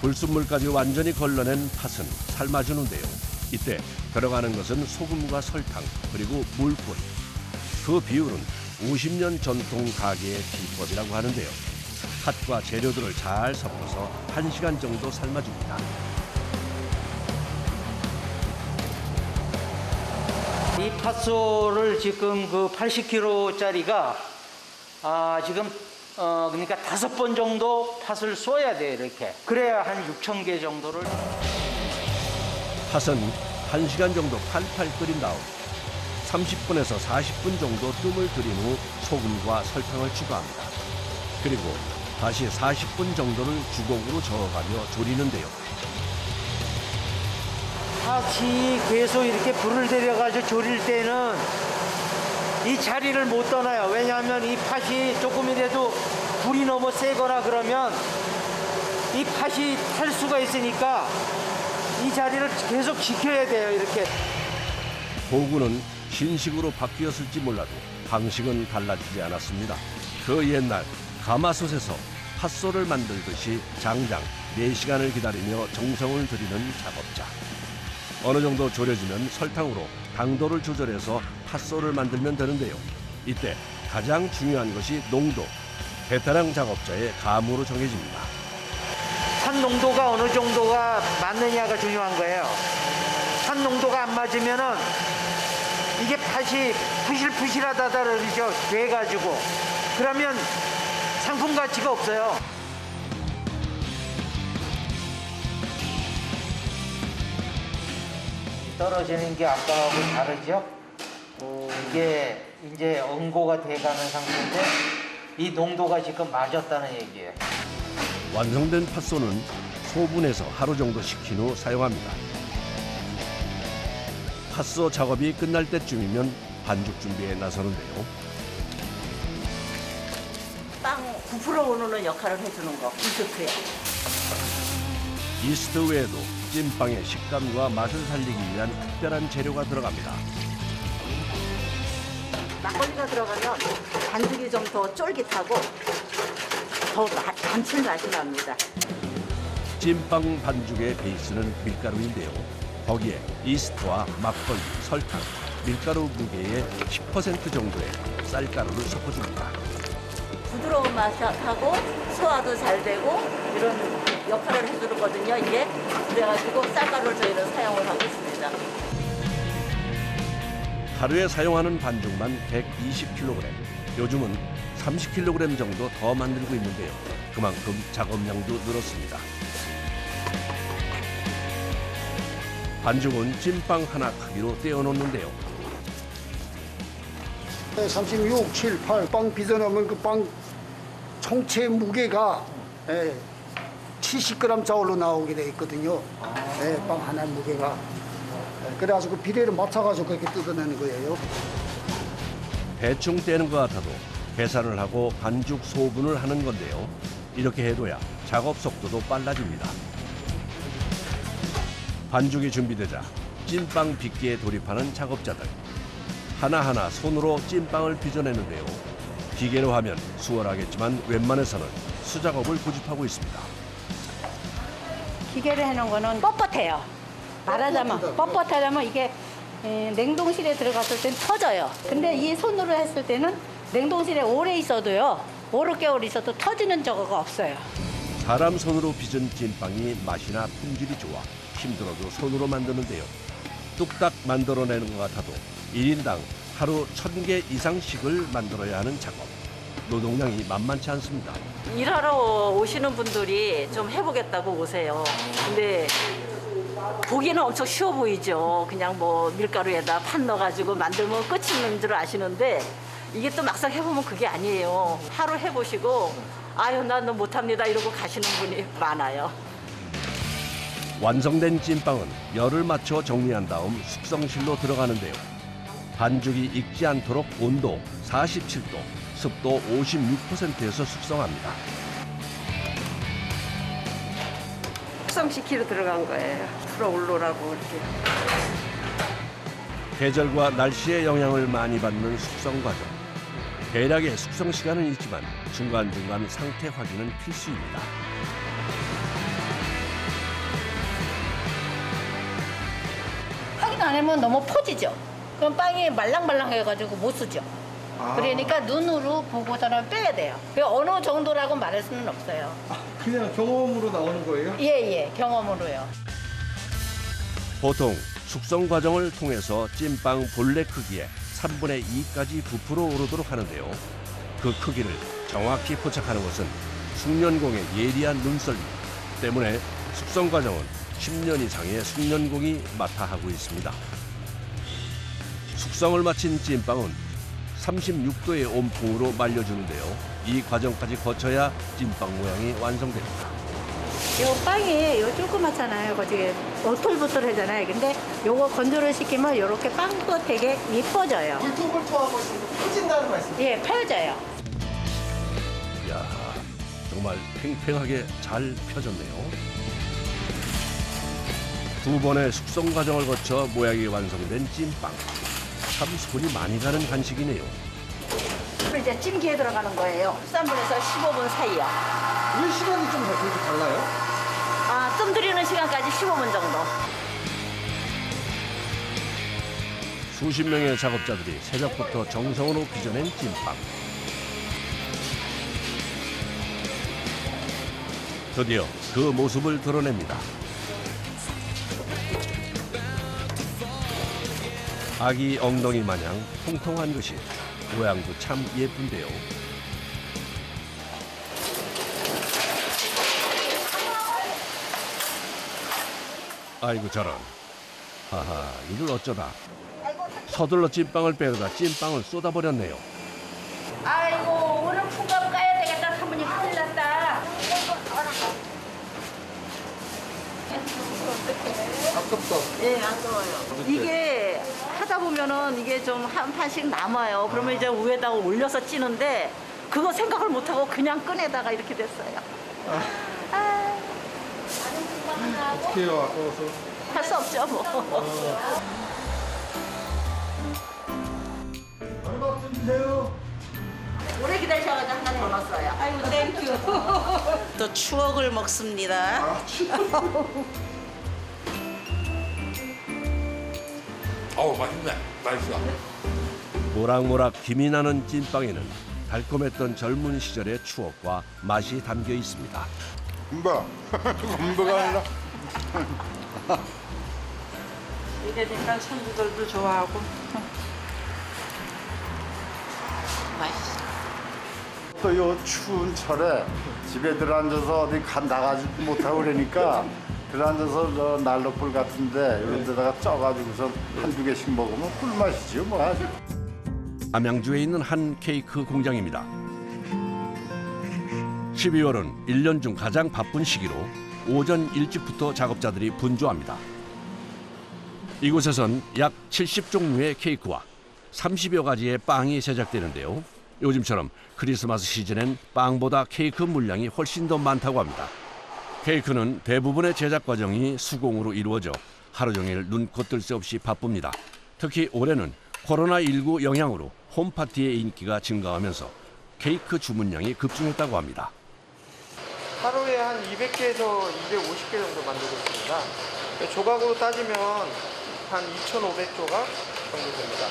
불순물까지 완전히 걸러낸 팥은 삶아주는데요. 이때 들어가는 것은 소금과 설탕 그리고 물뿌리. 그 비율은 50년 전통 가게의 비법이라고 하는데요. 팥과 재료들을 잘 섞어서 1시간 정도 삶아줍니다. 이 팥소를 지금 그 80kg짜리가 지금 그러니까 5번 정도 팥을 쏘야 돼요, 이렇게. 그래야 한 6,000개 정도를. 팥은 1시간 정도 팔팔 끓인 다음 30분에서 40분 정도 뜸을 들인 후 소금과 설탕을 추가합니다. 그리고 다시 40분 정도를 주걱으로 저어가며 졸이는데요. 팥이 계속 이렇게 불을 들여가지고 졸일 때는 이 자리를 못 떠나요. 왜냐하면 이 팥이 조금이라도 불이 너무 세거나 그러면 이 팥이 탈 수가 있으니까 이 자리를 계속 지켜야 돼요, 이렇게. 도구는 신식으로 바뀌었을지 몰라도 방식은 달라지지 않았습니다. 그 옛날 가마솥에서 팥소를 만들듯이 장장 4시간을 기다리며 정성을 들이는 작업자. 어느 정도 졸여지면 설탕으로 당도를 조절해서 팥소를 만들면 되는데요. 이때 가장 중요한 것이 농도. 베테랑 작업자의 감으로 정해집니다. 산 농도가 어느 정도가 맞느냐가 중요한 거예요. 산 농도가 안 맞으면은 이게 팥이 푸실푸실하다 그러죠. 돼가지고. 그러면 상품 가치가 없어요. 떨어지는 게 아까하고 다르죠? 이게 이제 응고가 돼가는 상태인데 이 농도가 지금 맞았다는 얘기예요. 완성된 팥소는 소분해서 하루 정도 식힌 후 사용합니다. 팥소 작업이 끝날 때쯤이면 반죽 준비에 나서는데요. 빵 부풀어 오르는 역할을 해주는 거, 이스트에. 이스트 외에도 찐빵의 식감과 맛을 살리기 위한 특별한 재료가 들어갑니다. 막걸리가 들어가면 반죽이 좀 더 쫄깃하고 더 감칠맛이 납니다. 찐빵 반죽의 베이스는 밀가루인데요. 거기에 이스트와 막걸리, 설탕, 밀가루 무게의 10% 정도의 쌀가루를 섞어줍니다. 부드러운 맛하고 소화도 잘 되고 이런 역할을 해주거든요. 이게 그래가지고 쌀가루를 저희는 사용을 하고 있습니다. 하루에 사용하는 반죽만 120kg. 요즘은 30kg 정도 더 만들고 있는데요. 그만큼 작업량도 늘었습니다. 반죽은 찐빵 하나 크기로 떼어 놓는데요. 36, 7, 8 빵 빚어놓으면 그 빵 총체 무게가 70g 자울로 나오게 돼 있거든요. 빵 하나 무게가. 그래가지고 비례를 맞춰가지고 그렇게 뜯어내는 거예요. 대충 떼는 것 같아도 계산을 하고 반죽 소분을 하는 건데요. 이렇게 해둬야 작업 속도도 빨라집니다. 반죽이 준비되자 찐빵 빚기에 돌입하는 작업자들. 하나하나 손으로 찐빵을 빚어내는데요. 기계로 하면 수월하겠지만 웬만해서는 수작업을 고집하고 있습니다. 기계로 해놓은 거는 뻣뻣해요. 말하자면 뻣뻣하다면 이게 냉동실에 들어갔을 땐 터져요. 근데 이 손으로 했을 때는 냉동실에 오래 있어도요. 5, 6개월 있어도 터지는 적어가 없어요. 사람 손으로 빚은 찐빵이 맛이나 품질이 좋아 힘들어도 손으로 만드는데요. 뚝딱 만들어내는 것 같아도 1인당 하루 1000개 이상씩을 만들어야 하는 작업. 노동량이 만만치 않습니다. 일하러 오시는 분들이 좀 해보겠다고 오세요. 근데 보기는 엄청 쉬워 보이죠. 그냥 뭐 밀가루에다 팥 넣어가지고 만들면 끝인 줄 아시는데 이게 또 막상 해보면 그게 아니에요. 하루 해보시고 아유 나는 못합니다 이러고 가시는 분이 많아요. 완성된 찐빵은 열을 맞춰 정리한 다음 숙성실로 들어가는데요. 반죽이 익지 않도록 온도 47도, 습도 56%에서 숙성합니다. 숙성시키러 들어간 거예요. 풀어올르라고 이렇게. 계절과 날씨의 영향을 많이 받는 숙성 과정. 대략의 숙성 시간은 있지만 중간중간 상태 확인은 필수입니다. 확인 안 하면 너무 퍼지죠. 그럼 빵이 말랑말랑해가지고 못 쓰죠. 그러니까 눈으로 보고서는 빼야 돼요. 그 어느 정도라고 말할 수는 없어요. 그냥 경험으로 나오는 거예요? 예, 경험으로요. 보통 숙성 과정을 통해서 찐빵 본래 크기의 3분의 2까지 부풀어 오르도록 하는데요. 그 크기를 정확히 포착하는 것은 숙련공의 예리한 눈썰미 때문에 숙성 과정은 10년 이상의 숙련공이 맡아 하고 있습니다. 숙성을 마친 찐빵은 36도의 온풍으로 말려주는데요. 이 과정까지 거쳐야 찐빵 모양이 완성됩니다. 요 빵이 요 조그맣잖아요. 거기 오돌부돌하잖아요. 근데 요거 건조를 시키면 요렇게 빵도 되게 예뻐져요. 울퉁불퉁하고 펴진다는 말씀. 예, 펴져요. 이야, 정말 팽팽하게 잘 펴졌네요. 두 번의 숙성 과정을 거쳐 모양이 완성된 찐빵. 참 손이 많이 가는 간식이네요. 이제 찜기에 들어가는 거예요. 13분에서 15분 사이요. 왜 시간이 좀 그렇게 달라요? 아, 뜸 들이는 시간까지 15분 정도. 수십 명의 작업자들이 새벽부터 정성으로 빚어낸 찐빵. 드디어 그 모습을 드러냅니다. 아기 엉덩이 마냥 통통한 것이 모양도 참 예쁜데요. 아이고 저런. 하하, 이걸 어쩌다. 서둘러 찐빵을 빼려다 찐빵을 쏟아버렸네요. 아이고, 오늘 풍감 까야 되겠다. 사모님 큰일 났다. 아깝다. 예, 아까워요. 이게 하다 보면은 이게 좀 한 판씩 남아요. 그러면 이제 위에다가 올려서 찌는데 그거 생각을 못하고 그냥 끈에다가 이렇게 됐어요. 어떻게 해요, 아까워서? 할 수 없죠, 뭐. 얼마 좀 주세요. 오래 기다리셔가지고 하나 더 넣었어요. 아이고, 땡큐. 또 추억을 먹습니다. 어우, 맛있네. 맛있어. 모락모락 김이 나는 찐빵에는 달콤했던 젊은 시절의 추억과 맛이 담겨 있습니다. 금방 아니라. 이러니까 손주들도 좋아하고. 맛있어. 또 요 추운 철에 집에 들어앉아서 어디 나가지 못하고 그러니까 들어앉아서 난로불 같은데 이런 데다가 쪄가지고서 한두 개씩 먹으면 꿀맛이지요 뭐 아주. 남양주에 있는 한 케이크 공장입니다. 12월은 1년 중 가장 바쁜 시기로 오전 일찍부터 작업자들이 분주합니다. 이곳에선 약 70종류의 케이크와 30여 가지의 빵이 제작되는데요. 요즘처럼 크리스마스 시즌엔 빵보다 케이크 물량이 훨씬 더 많다고 합니다. 케이크는 대부분의 제작 과정이 수공으로 이루어져 하루 종일 눈코 뜰 새 없이 바쁩니다. 특히 올해는 코로나19 영향으로 홈파티의 인기가 증가하면서 케이크 주문량이 급증했다고 합니다. 하루에 한 200개에서 250개 정도 만들고 있습니다. 조각으로 따지면 한 2,500조각 정도 됩니다.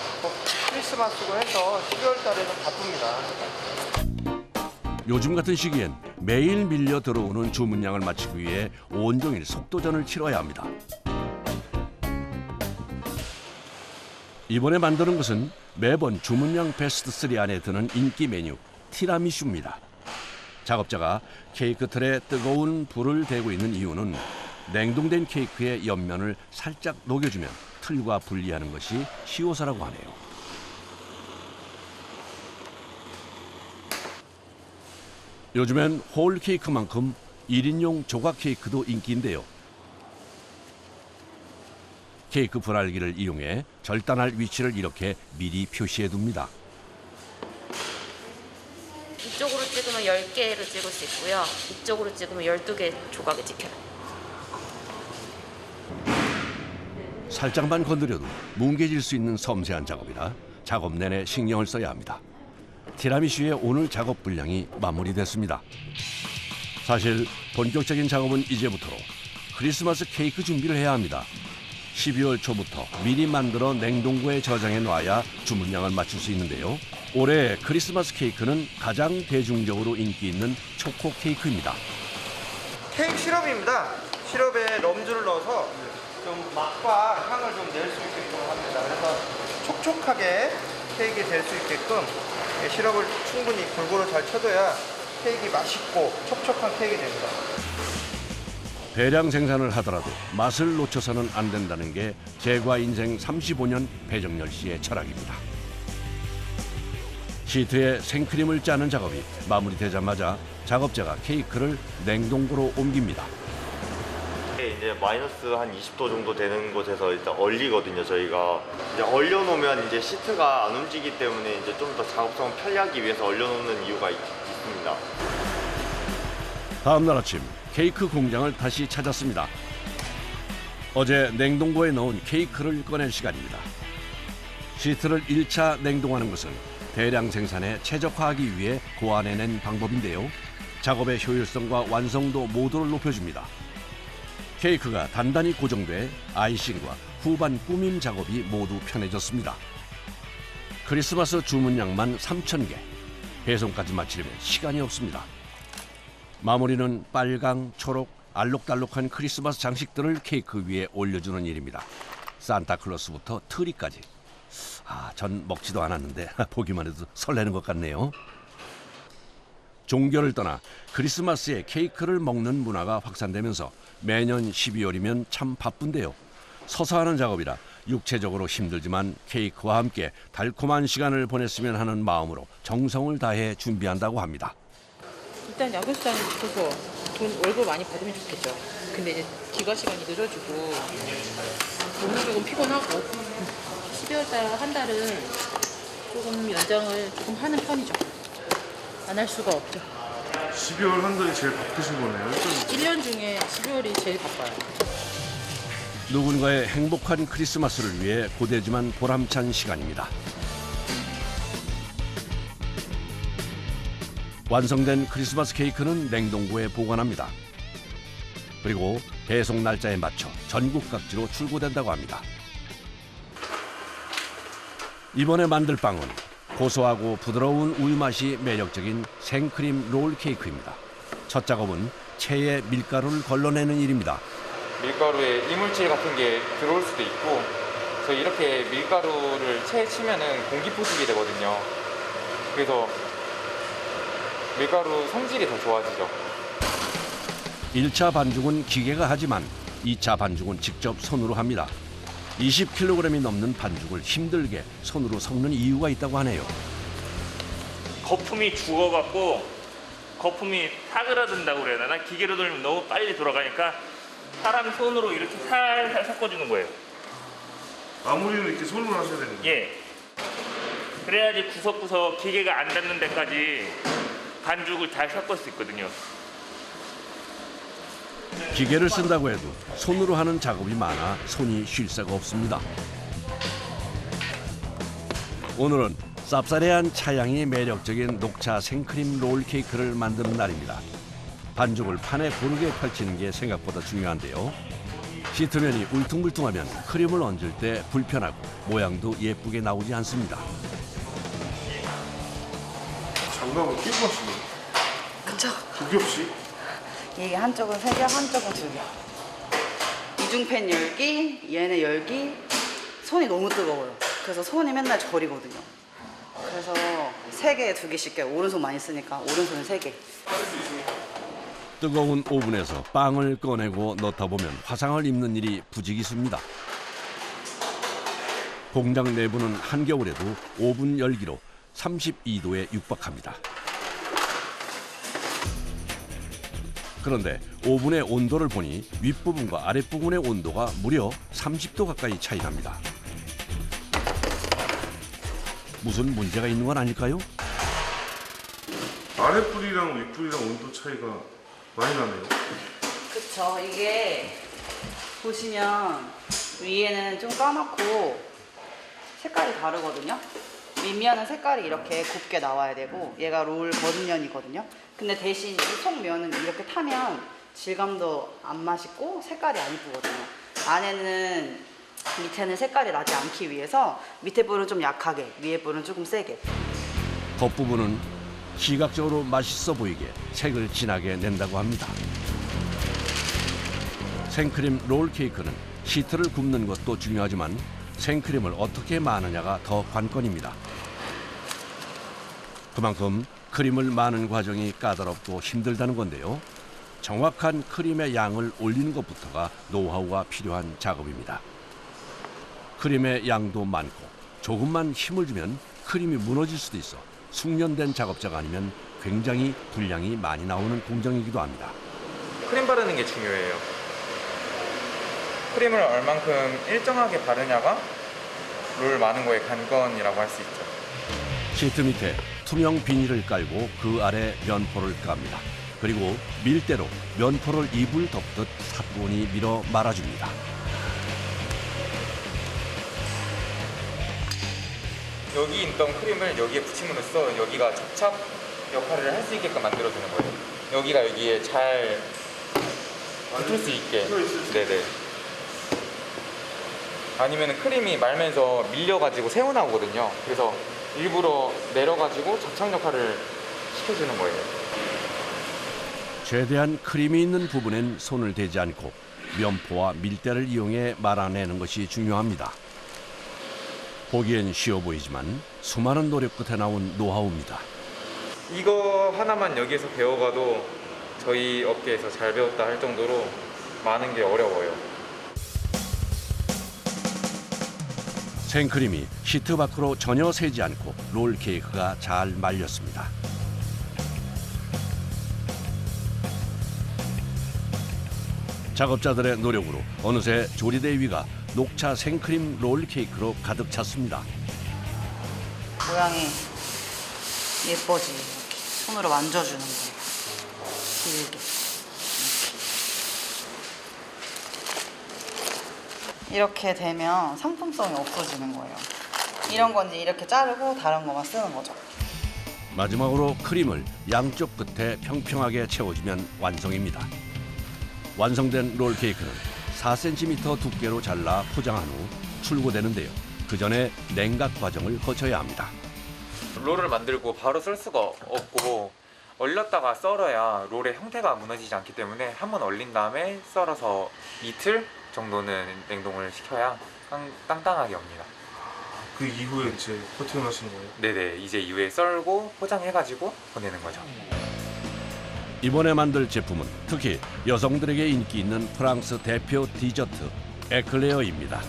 크리스마스고 해서 12월 달에는 바쁩니다. 요즘 같은 시기엔 매일 밀려 들어오는 주문량을 맞추기 위해 온종일 속도전을 치러야 합니다. 이번에 만드는 것은 매번 주문량 베스트 3 안에 드는 인기 메뉴 티라미슈입니다. 작업자가 케이크 틀에 뜨거운 불을 대고 있는 이유는 냉동된 케이크의 옆면을 살짝 녹여주면 틀과 분리하는 것이 쉬워서라고 하네요. 요즘엔 홀 케이크만큼 1인용 조각 케이크도 인기인데요. 케이크 분할기를 이용해 절단할 위치를 이렇게 미리 표시해둡니다. 이쪽으로 찍으면 10개를 찍을 수 있고요. 이쪽으로 찍으면 12개 조각이 찍혀요. 살짝만 건드려도 뭉개질 수 있는 섬세한 작업이라 작업 내내 신경을 써야 합니다. 티라미슈의 오늘 작업 분량이 마무리됐습니다. 사실 본격적인 작업은 이제부터로 크리스마스 케이크 준비를 해야 합니다. 12월 초부터 미리 만들어 냉동고에 저장해 놔야 주문량을 맞출 수 있는데요. 올해 크리스마스 케이크는 가장 대중적으로 인기 있는 초코 케이크입니다. 케이크 시럽입니다. 시럽에 럼주를 넣어서 좀 맛과 향을 좀 낼 수 있게끔 합니다. 그래서 촉촉하게 케이크가 될 수 있게끔 시럽을 충분히 골고루 잘 쳐줘야 케이크 맛있고 촉촉한 케이크 됩니다. 대량 생산을 하더라도 맛을 놓쳐서는 안 된다는 게 제과 인생 35년 배정열 씨의 철학입니다. 시트에 생크림을 짜는 작업이 마무리되자마자 작업자가 케이크를 냉동고로 옮깁니다. 이제 마이너스 한 20도 정도 되는 곳에서 일단 얼리거든요. 저희가 이제 얼려놓으면 이제 시트가 안 움직이기 때문에 이제 좀 더 작업성을 편리하기 위해서 얼려놓는 이유가 있습니다. 다음 날 아침 케이크 공장을 다시 찾았습니다. 어제 냉동고에 넣은 케이크를 꺼낼 시간입니다. 시트를 1차 냉동하는 것은 대량 생산에 최적화하기 위해 고안해낸 방법인데요. 작업의 효율성과 완성도 모두를 높여줍니다. 케이크가 단단히 고정돼 아이싱과 후반 꾸밈 작업이 모두 편해졌습니다. 크리스마스 주문량만 3,000개. 배송까지 마치려면 시간이 없습니다. 마무리는 빨강, 초록, 알록달록한 크리스마스 장식들을 케이크 위에 올려주는 일입니다. 산타클로스부터 트리까지. 전 먹지도 않았는데 보기만 해도 설레는 것 같네요. 종교를 떠나 크리스마스에 케이크를 먹는 문화가 확산되면서 매년 12월이면 참 바쁜데요. 서서 하는 작업이라 육체적으로 힘들지만 케이크와 함께 달콤한 시간을 보냈으면 하는 마음으로 정성을 다해 준비한다고 합니다. 일단 야구수단에 붙어서 돈 월급 많이 받으면 좋겠죠. 근데 이제 기가 시간이 늦어지고 몸이 조금 피곤하고 12월 달 한 달은 조금 연장을 조금 하는 편이죠. 안 할 수가 없죠. 12월 한 달이 제일 바쁘신 거네요. 1년 중에 12월이 제일 바빠요. 누군가의 행복한 크리스마스를 위해 고되지만 보람찬 시간입니다. 완성된 크리스마스 케이크는 냉동고에 보관합니다. 그리고 배송 날짜에 맞춰 전국 각지로 출고된다고 합니다. 이번에 만들 빵은 고소하고 부드러운 우유 맛이 매력적인 생크림 롤 케이크입니다. 첫 작업은 체에 밀가루를 걸러내는 일입니다. 밀가루에 이물질 같은 게 들어올 수도 있고 그래서 이렇게 밀가루를 체에 치면은 공기 포식이 되거든요. 그래서 밀가루 성질이 더 좋아지죠. 1차 반죽은 기계가 하지만 2차 반죽은 직접 손으로 합니다. 20kg이 넘는 반죽을 힘들게 손으로 섞는 이유가 있다고 하네요. 거품이 죽어갖고 거품이 사그라든다고 그래야 되나? 기계로 돌리면 너무 빨리 돌아가니까 사람 손으로 이렇게 살살 섞어주는 거예요. 마무리는 이렇게 손으로 하셔야 되는 거예요? 예. 그래야지 구석구석 기계가 안 닿는 데까지 반죽을 잘 섞을 수 있거든요. 기계를 쓴다고 해도 손으로 하는 작업이 많아 손이 쉴 새가 없습니다. 오늘은 쌉싸래한 차향이 매력적인 녹차 생크림 롤 케이크를 만드는 날입니다. 반죽을 판에 고르게 펼치는 게 생각보다 중요한데요. 시트면이 울퉁불퉁하면 크림을 얹을 때 불편하고 모양도 예쁘게 나오지 않습니다. 장갑을 끼고 하시네요? 그쵸. 두 겹씩? 이게 한쪽은 3개, 한쪽은 2개. 이중팬 열기, 얘네 열기. 손이 너무 뜨거워요. 그래서 손이 맨날 저리거든요. 그래서 3개에 2개씩 껴요. 오른손 많이 쓰니까 오른손은 3개. 뜨거운 오븐에서 빵을 꺼내고 넣다 보면 화상을 입는 일이 부지기수입니다. 공장 내부는 한겨울에도 오븐 열기로 32도에 육박합니다. 그런데 오븐의 온도를 보니 윗부분과 아랫부분의 온도가 무려 30도 가까이 차이 납니다. 무슨 문제가 있는 건 아닐까요? 아랫불이랑 윗불이랑 온도 차이가 많이 나네요. 그쵸. 이게 보시면 위에는 좀 까맣고 색깔이 다르거든요. 윗면은 색깔이 이렇게 곱게 나와야 되고 얘가 롤 버든면이거든요. 근데 대신 이 속면은 이렇게 타면 질감도 안 맛있고 색깔이 안 이쁘거든요. 안에는 밑에는 색깔이 나지 않기 위해서 밑에 불은 좀 약하게, 위에 불은 조금 세게. 겉부분은 시각적으로 맛있어 보이게 색을 진하게 낸다고 합니다. 생크림 롤 케이크는 시트를 굽는 것도 중요하지만 생크림을 어떻게 마느냐가 더 관건입니다. 그만큼 크림을 마는 과정이 까다롭고 힘들다는 건데요. 정확한 크림의 양을 올리는 것부터가 노하우가 필요한 작업입니다. 크림의 양도 많고 조금만 힘을 주면 크림이 무너질 수도 있어 숙련된 작업자가 아니면 굉장히 분량이 많이 나오는 공정이기도 합니다. 크림 바르는 게 중요해요. 크림을 얼만큼 일정하게 바르냐가 롤 마는 거의 관건이라고 할 수 있죠. 시트 밑에 투명 비닐을 깔고 그 아래 면포를 깝니다. 그리고 밀대로 면포를 이불 덮듯 사뿐히 밀어 말아줍니다. 여기 있던 크림을 여기에 붙임으로써 여기가 접착 역할을 할 수 있게끔 만들어주는 거예요. 여기가 여기에 잘 붙을 수 있게. 네네. 아니면 크림이 말면서 밀려가지고 새우 나오거든요. 그래서 일부러 내려가지고 접착 역할을 시켜주는 거예요. 최대한 크림이 있는 부분엔 손을 대지 않고 면포와 밀대를 이용해 말아내는 것이 중요합니다. 보기엔 쉬워 보이지만 수많은 노력 끝에 나온 노하우입니다. 이거 하나만 여기에서 배워가도 저희 업계에서 잘 배웠다 할 정도로 많은 게 어려워요. 생크림이 시트 밖으로 전혀 새지 않고 롤 케이크가 잘 말렸습니다. 작업자들의 노력으로 어느새 조리대 위가 녹차 생크림 롤 케이크로 가득 찼습니다. 모양이 예뻐지. 이렇게 손으로 만져주는 거예요. 길게. 이렇게 되면 상품성이 없어지는 거예요. 이런 건 이제 이렇게 자르고 다른 거만 쓰는 거죠. 마지막으로 크림을 양쪽 끝에 평평하게 채워주면 완성입니다. 완성된 롤 케이크는 4cm 두께로 잘라 포장한 후 출고되는데요. 그 전에 냉각 과정을 거쳐야 합니다. 롤을 만들고 바로 썰 수가 없고 얼렸다가 썰어야 롤의 형태가 무너지지 않기 때문에 한번 얼린 다음에 썰어서 이틀 정도는 냉동을 시켜야 땅땅하게 옵니다. 그 이후에 이제 코팅을 하시는 거예요? 네네, 이제 이후에 썰고 포장해가지고 보내는 거죠. 이번에 만들 제품은 특히 여성들에게 인기 있는 프랑스 대표 디저트 에클레어입니다.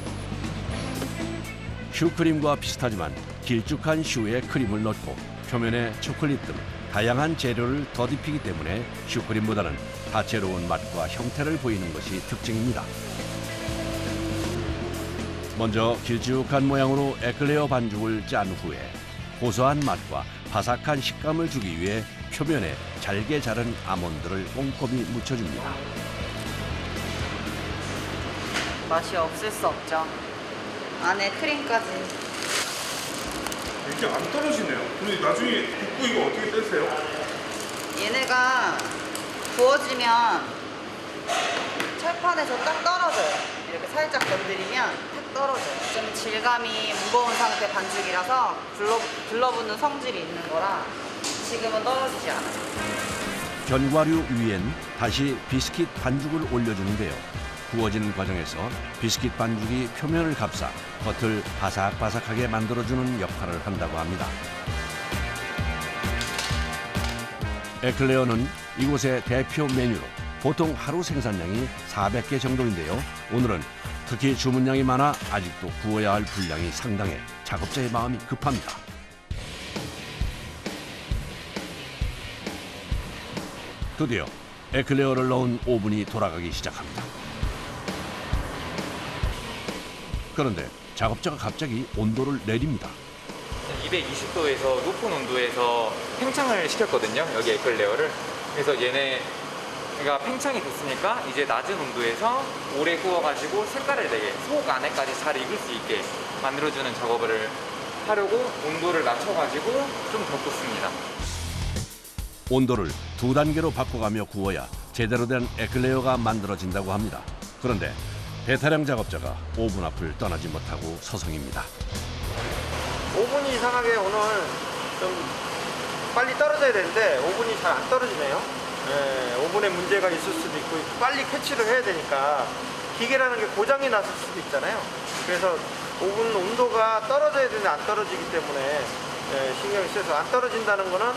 슈크림과 비슷하지만 길쭉한 슈에 크림을 넣고 표면에 초콜릿 등 다양한 재료를 더딥히기 때문에 슈크림보다는 다채로운 맛과 형태를 보이는 것이 특징입니다. 먼저 길쭉한 모양으로 에클레어 반죽을 짠 후에 고소한 맛과 바삭한 식감을 주기 위해 표면에 잘게 자른 아몬드를 꼼꼼히 묻혀줍니다. 맛이 없을 수 없죠. 안에 크림까지. 이게 안 떨어지네요. 근데 나중에 굽고 이거 어떻게 떼세요? 얘네가 구워지면 철판에서 딱 떨어져요. 이렇게 살짝 건드리면 탁 떨어져요. 좀 질감이 무거운 상태 반죽이라서 들러붙는 성질이 있는 거라 지금은 떨어지지 않아요. 견과류 위엔 다시 비스킷 반죽을 올려주는데요. 구워지는 과정에서 비스킷 반죽이 표면을 감싸 겉을 바삭바삭하게 만들어주는 역할을 한다고 합니다. 에클레어는 이곳의 대표 메뉴로 보통 하루 생산량이 400개 정도인데요. 오늘은 특히 주문량이 많아 아직도 구워야 할 분량이 상당해 작업자의 마음이 급합니다. 드디어 에클레어를 넣은 오븐이 돌아가기 시작합니다. 그런데 작업자가 갑자기 온도를 내립니다. 220도에서 높은 온도에서 팽창을 시켰거든요. 여기 에클레어를. 그래서 얘네가 팽창이 됐으니까 이제 낮은 온도에서 오래 구워가지고 색깔을 내게 속 안에까지 잘 익을 수 있게 만들어주는 작업을 하려고 온도를 낮춰가지고 좀 더 굽습니다. 온도를 2단계로 바꿔가며 구워야 제대로 된 에클레어가 만들어진다고 합니다. 그런데 배타량 작업자가 오븐 앞을 떠나지 못하고 서성입니다. 오븐이 이상하게 오늘 좀 빨리 떨어져야 되는데 오븐이 잘 안 떨어지네요. 네, 오븐에 문제가 있을 수도 있고 빨리 캐치를 해야 되니까 기계라는 게 고장이 났을 수도 있잖아요. 그래서 오븐 온도가 떨어져야 되는데 안 떨어지기 때문에 신경이 쓰여서 안 떨어진다는 거는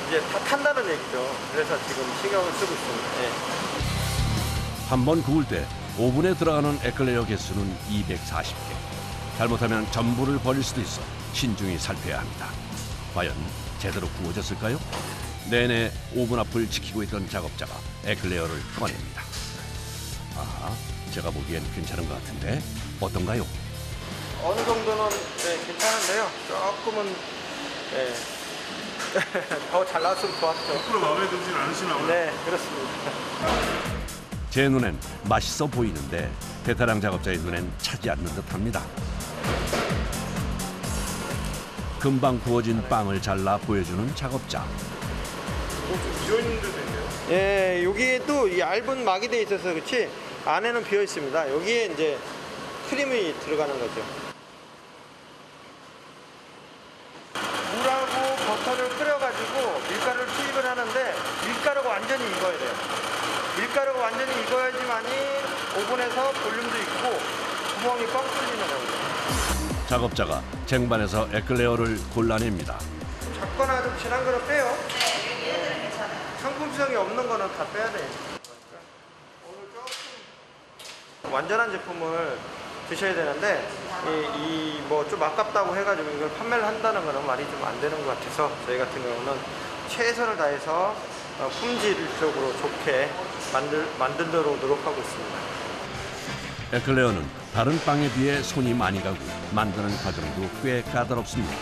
이제 다 탄다는 얘기죠. 그래서 지금 신경을 쓰고 있습니다. 한 번 구울 때 오븐에 들어가는 에클레어 개수는 240개. 잘못하면 전부를 버릴 수도 있어 신중히 살펴야 합니다. 과연 제대로 구워졌을까요? 내내 오븐 앞을 지키고 있던 작업자가 에클레어를 꺼냅니다. 아, 제가 보기엔 괜찮은 것 같은데 어떤가요? 어느 정도는 괜찮은데요. 조금은 더 잘 나왔으면 좋았죠. 앞으로 마음에 들진 않으시나 봐요. 네, 그렇습니다. 제 눈엔 맛있어 보이는데 베테랑 작업자의 눈엔 차지 않는 듯합니다. 금방 구워진 빵을 잘라 보여주는 작업자. 좀 비어있는 데도 있네요. 예, 여기에 또 이 얇은 막이 돼 있어서 그렇지 안에는 비어 있습니다. 여기에 이제 크림이 들어가는 거죠. 물하고 버터를 끓여가지고 밀가루를 투입을 하는데 밀가루가 완전히 익어야 돼요. 밀가루가 완전히 익어야지만이 오븐에서 볼륨도 있고 구멍이 뻥 뚫리는 거예요. 작업자가 쟁반에서 에클레어를 골라냅니다. 작거나 좀 진한 거는 빼요. 네, 얘들은 괜찮아요. 상품성이 없는 거는 다 빼야 돼요. 오늘 조금 완전한 제품을 드셔야 되는데 이 뭐 좀 아깝다고 해가지고 이걸 판매를 한다는 거는 말이 좀 안 되는 것 같아서 저희 같은 경우는 최선을 다해서 품질적으로 좋게 만들도록 노력하고 있습니다. 에클레어는 다른 빵에 비해 손이 많이 가고 만드는 과정도 꽤 까다롭습니다.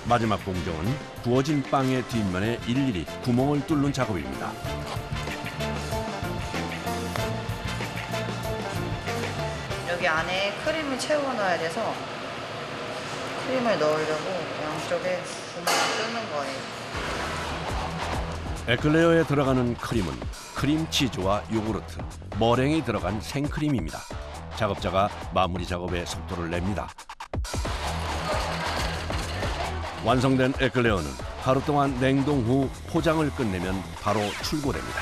마지막 공정은 구워진 빵의 뒷면에 일일이 구멍을 뚫는 작업입니다. 여기 안에 크림을 채워 넣어야 돼서 크림을 넣으려고 양쪽에 구멍을 뚫는 거예요. 에클레어에 들어가는 크림은 크림치즈와 요구르트, 머랭이 들어간 생크림입니다. 작업자가 마무리 작업에 속도를 냅니다. 완성된 에클레어는 하루 동안 냉동 후 포장을 끝내면 바로 출고됩니다.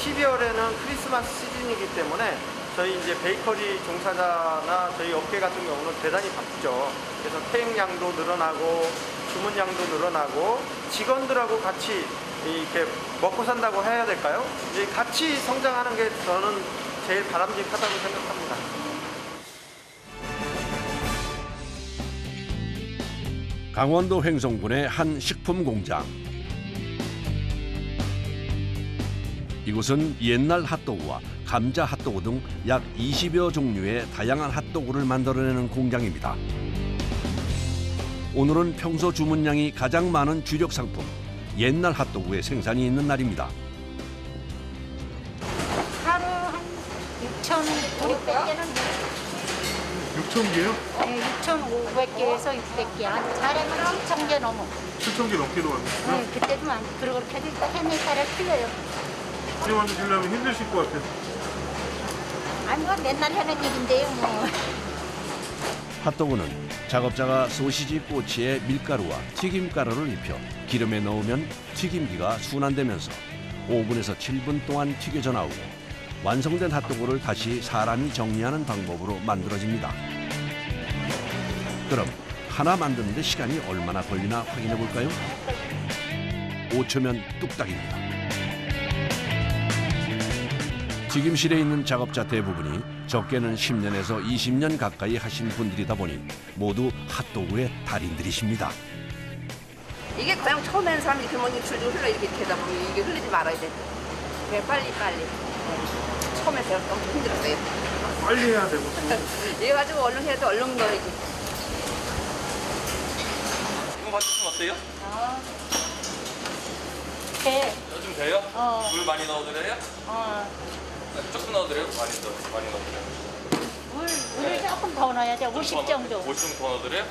12월에는 크리스마스 시즌이기 때문에 저희 이제 베이커리 종사자나 저희 업계 같은 경우는 대단히 바쁘죠. 그래서 태행량도 늘어나고 주문량도 늘어나고 직원들하고 같이 이렇게 먹고 산다고 해야 될까요? 이제 같이 성장하는 게 저는 제일 바람직하다고 생각합니다. 강원도 횡성군의 한 식품 공장. 이곳은 옛날 핫도그와 감자 핫도그 등 약 20여 종류의 다양한 핫도그를 만들어내는 공장입니다. 오늘은 평소 주문량이 가장 많은 주력 상품, 옛날 핫도그의 생산이 있는 날입니다. 하루 한 6,500개는 6,000개요? 네, 6,500개에서 600개. 잘하면 7,000개 넘어. 7,000개 넘게도 왔어요? 네, 그때도 많이 그렇게 해도 해내 따라 틀려요. 지금 만드시려면 힘드실 것 같아요. 아니 뭐 맨날 하는 일인데요 뭐. 핫도그는 작업자가 소시지 꼬치에 밀가루와 튀김가루를 입혀 기름에 넣으면 튀김기가 순환되면서 오븐에서 7분 동안 튀겨져 나오고 완성된 핫도그를 다시 사람이 정리하는 방법으로 만들어집니다. 그럼 하나 만드는데 시간이 얼마나 걸리나 확인해 볼까요? 5초면 뚝딱입니다. 튀김실에 있는 작업자 대부분이 적게는 10년에서 20년 가까이 하신 분들이다 보니 모두 핫도그의 달인들이십니다. 이게 그냥 처음에는 사람이 주머니 줄줄 흘러 이렇게 되다 보면 이게 흘리지 말아야 돼. 그냥 빨리. 처음에 제가 너무 힘들었어요. 빨리 해야 되고. 이거 가지고 얼른 해도 얼른 넣어야지. 이거 맞추시면 어때요? 돼. 요즘 돼요? 어. 물 많이 넣어드려요? 조금 넣어드려요? 많이 넣어드려요? 물을 조금 더 넣어야죠. 50 정도. 50 더 넣어드려요?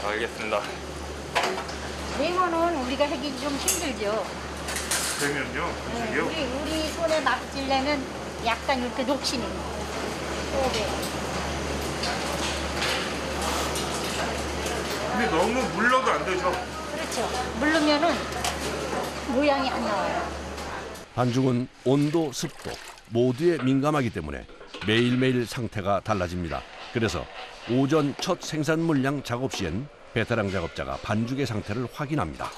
알겠습니다. 레몬은 우리가 하기 좀 힘들죠. 되면요? 음식이요? 우리 손에 맡기려면 약간 이렇게 녹시는 속에. 근데 너무 물러도 안 되죠? 그렇죠. 물르면은 모양이 안 나와요. 반죽은 온도, 습도 모두에 민감하기 때문에 매일매일 상태가 달라집니다. 그래서 오전 첫 생산 물량 작업 시엔 베테랑 작업자가 반죽의 상태를 확인합니다.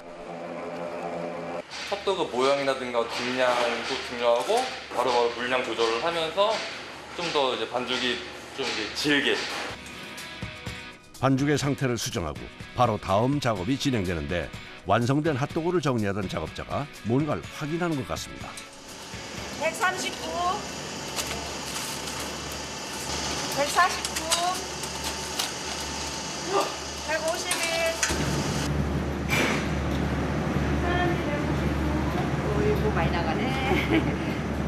핫도그 모양이라든가 분량도 중요하고 바로바로 물량 조절을 하면서 좀 더 이제 반죽이 좀 이제 질게. 반죽의 상태를 수정하고 바로 다음 작업이 진행되는데 완성된 핫도그를 정리하던 작업자가 뭔가를 확인하는 것 같습니다. 139, 149, 151. 어이구 많이 나가네.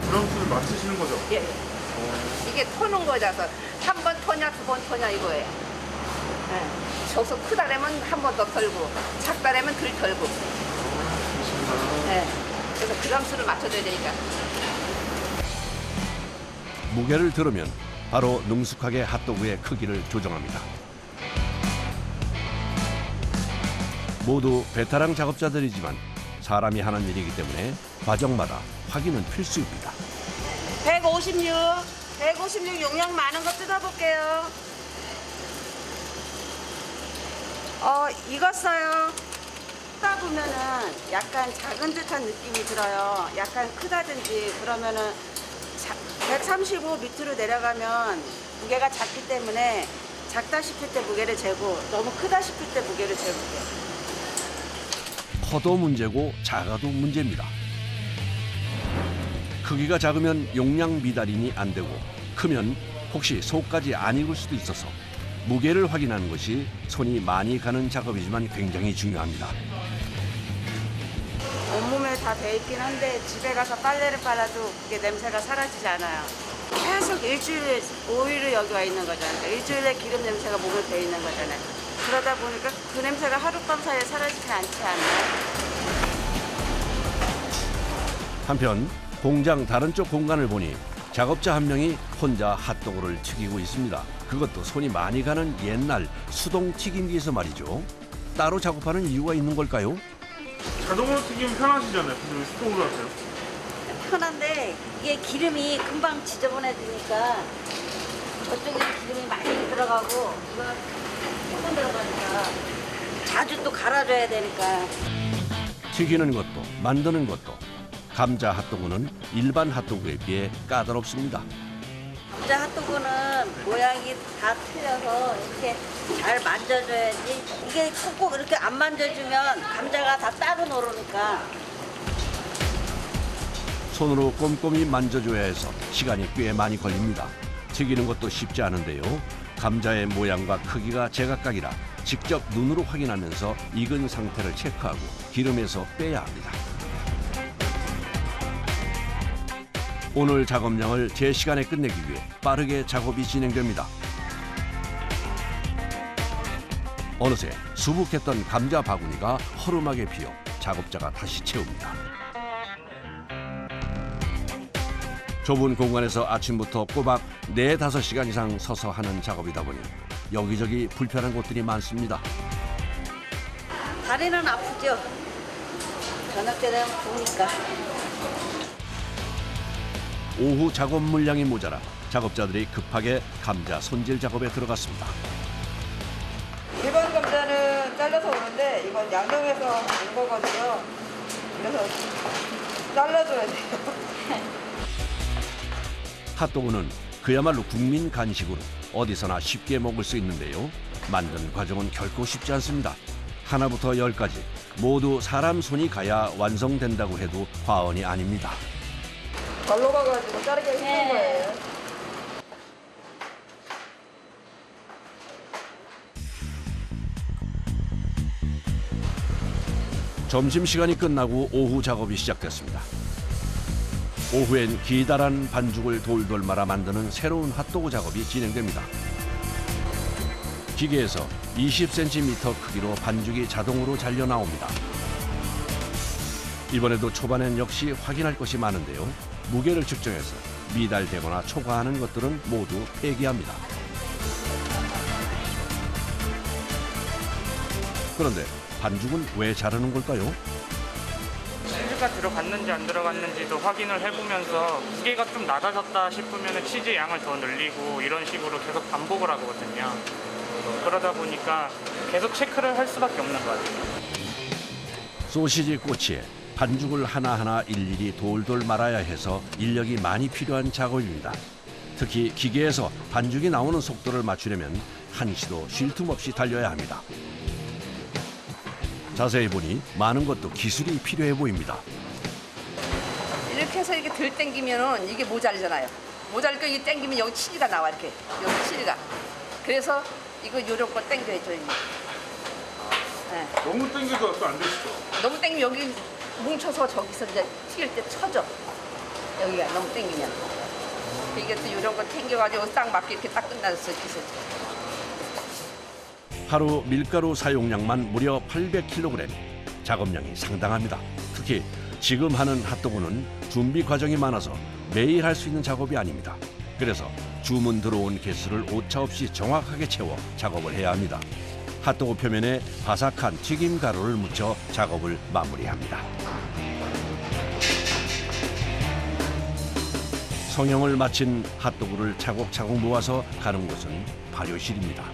그램수를 맞추시는 거죠? 예. 이게 터는 거라서 한 번 터냐 두 번 터냐 이거예요. 예. 저서 크다라면 한 번 더 털고 작다라면 덜 털고. 예. 그래서 그램수를 맞춰줘야 되니까. 무게를 들으면 바로 능숙하게 핫도그의 크기를 조정합니다. 모두 베테랑 작업자들이지만 사람이 하는 일이기 때문에 과정마다 확인은 필수입니다. 156 용량 많은 거 뜯어볼게요. 익었어요. 뜯다 보면은 약간 작은 듯한 느낌이 들어요. 약간 크다든지 그러면은 135 밑으로 내려가면 무게가 작기 때문에 작다 싶을 때 무게를 재고 너무 크다 싶을 때 무게를 재볼게요. 커도 문제고 작아도 문제입니다. 크기가 작으면 용량 미달인이 안 되고 크면 혹시 속까지 안 익을 수도 있어서 무게를 확인하는 것이 손이 많이 가는 작업이지만 굉장히 중요합니다. 온몸에 다 돼 있긴 한데 집에 가서 빨래를 빨아도 그게 냄새가 사라지지 않아요. 계속 일주일에 오일을 여기 와 있는 거잖아요. 일주일에 기름 냄새가 몸에 배 있는 거잖아요. 그러다 보니까 그 냄새가 하룻밤 사이에 사라지진 않지 않나요? 한편 공장 다른 쪽 공간을 보니 작업자 한 명이 혼자 핫도그를 튀기고 있습니다. 그것도 손이 많이 가는 옛날 수동 튀김기에서 말이죠. 따로 작업하는 이유가 있는 걸까요? 자동으로 튀기면 편하시잖아요. 근데 왜 수동으로 하세요? 편한데 이게 기름이 금방 지저분해지니까 저쪽에 기름이 많이 들어가고 이거 조금 들어가니까 자주 또 갈아줘야 되니까. 튀기는 것도 만드는 것도 감자 핫도그는 일반 핫도그에 비해 까다롭습니다. 감자 핫도그는 모양이 다 틀려서 이렇게 잘 만져줘야지. 이게 콕콕 이렇게 안 만져주면 감자가 다 따로 노르니까. 손으로 꼼꼼히 만져줘야 해서 시간이 꽤 많이 걸립니다. 튀기는 것도 쉽지 않은데요. 감자의 모양과 크기가 제각각이라 직접 눈으로 확인하면서 익은 상태를 체크하고 기름에서 빼야 합니다. 오늘 작업량을 제 시간에 끝내기 위해 빠르게 작업이 진행됩니다. 어느새 수북했던 감자 바구니가 허름하게 비어 작업자가 다시 채웁니다. 좁은 공간에서 아침부터 꼬박 4-5시간 이상 서서 하는 작업이다 보니 여기저기 불편한 곳들이 많습니다. 다리는 아프죠? 저녁 때 되면 부으니까. 오후 작업 물량이 모자라 작업자들이 급하게 감자 손질 작업에 들어갔습니다. 일반 감자는 잘라서 오는데 이건 양념해서 온 거거든요. 그래서 잘라줘야 돼요. 핫도그는 그야말로 국민 간식으로 어디서나 쉽게 먹을 수 있는데요. 만드는 과정은 결코 쉽지 않습니다. 하나부터 10까지 모두 사람 손이 가야 완성된다고 해도 과언이 아닙니다. 발로 가가지고 자르기 힘든 거예요. 점심시간이 끝나고 오후 작업이 시작됐습니다. 오후엔 기다란 반죽을 돌돌 말아 만드는 새로운 핫도그 작업이 진행됩니다. 기계에서 20cm 크기로 반죽이 자동으로 잘려 나옵니다. 이번에도 초반엔 역시 확인할 것이 많은데요. 무게를 측정해서 미달되거나 초과하는 것들은 모두 폐기합니다. 그런데 반죽은 왜 자르는 걸까요? 치즈가 들어갔는지 안 들어갔는지도 확인을 해보면서 무게가 좀 낮아졌다 싶으면 치즈 양을 더 늘리고 이런 식으로 계속 반복을 하거든요. 그러다 보니까 계속 체크를 할 수밖에 없는 것 같아요. 소시지 꼬치에 반죽을 하나하나 일일이 돌돌 말아야 해서 인력이 많이 필요한 작업입니다. 특히 기계에서 반죽이 나오는 속도를 맞추려면 한시도 쉴 틈 없이 달려야 합니다. 자세히 보니 많은 것도 기술이 필요해 보입니다. 이렇게 해서 이렇게 들 땡기면은 이게 모자르잖아요. 모자르니까 이게 땡기면 여기 치즈가 나와 이렇게 여기 치즈가. 그래서 이거 요런 거 땡겨야죠. 네. 너무 땡겨도 안 되시죠? 너무 땡기면 여기 뭉쳐서 저기서 이제 튀길 때 쳐져. 여기가 너무 땡기면. 이게 또 이런 거 땡겨가지고 딱 맞게 이렇게 딱 끝났어 기술. 하루 밀가루 사용량만 무려 800kg. 작업량이 상당합니다. 특히 지금 하는 핫도그는 준비 과정이 많아서 매일 할 수 있는 작업이 아닙니다. 그래서 주문 들어온 개수를 오차없이 정확하게 채워 작업을 해야 합니다. 핫도그 표면에 바삭한 튀김 가루를 묻혀 작업을 마무리합니다. 성형을 마친 핫도그를 차곡차곡 모아서 가는 곳은 발효실입니다.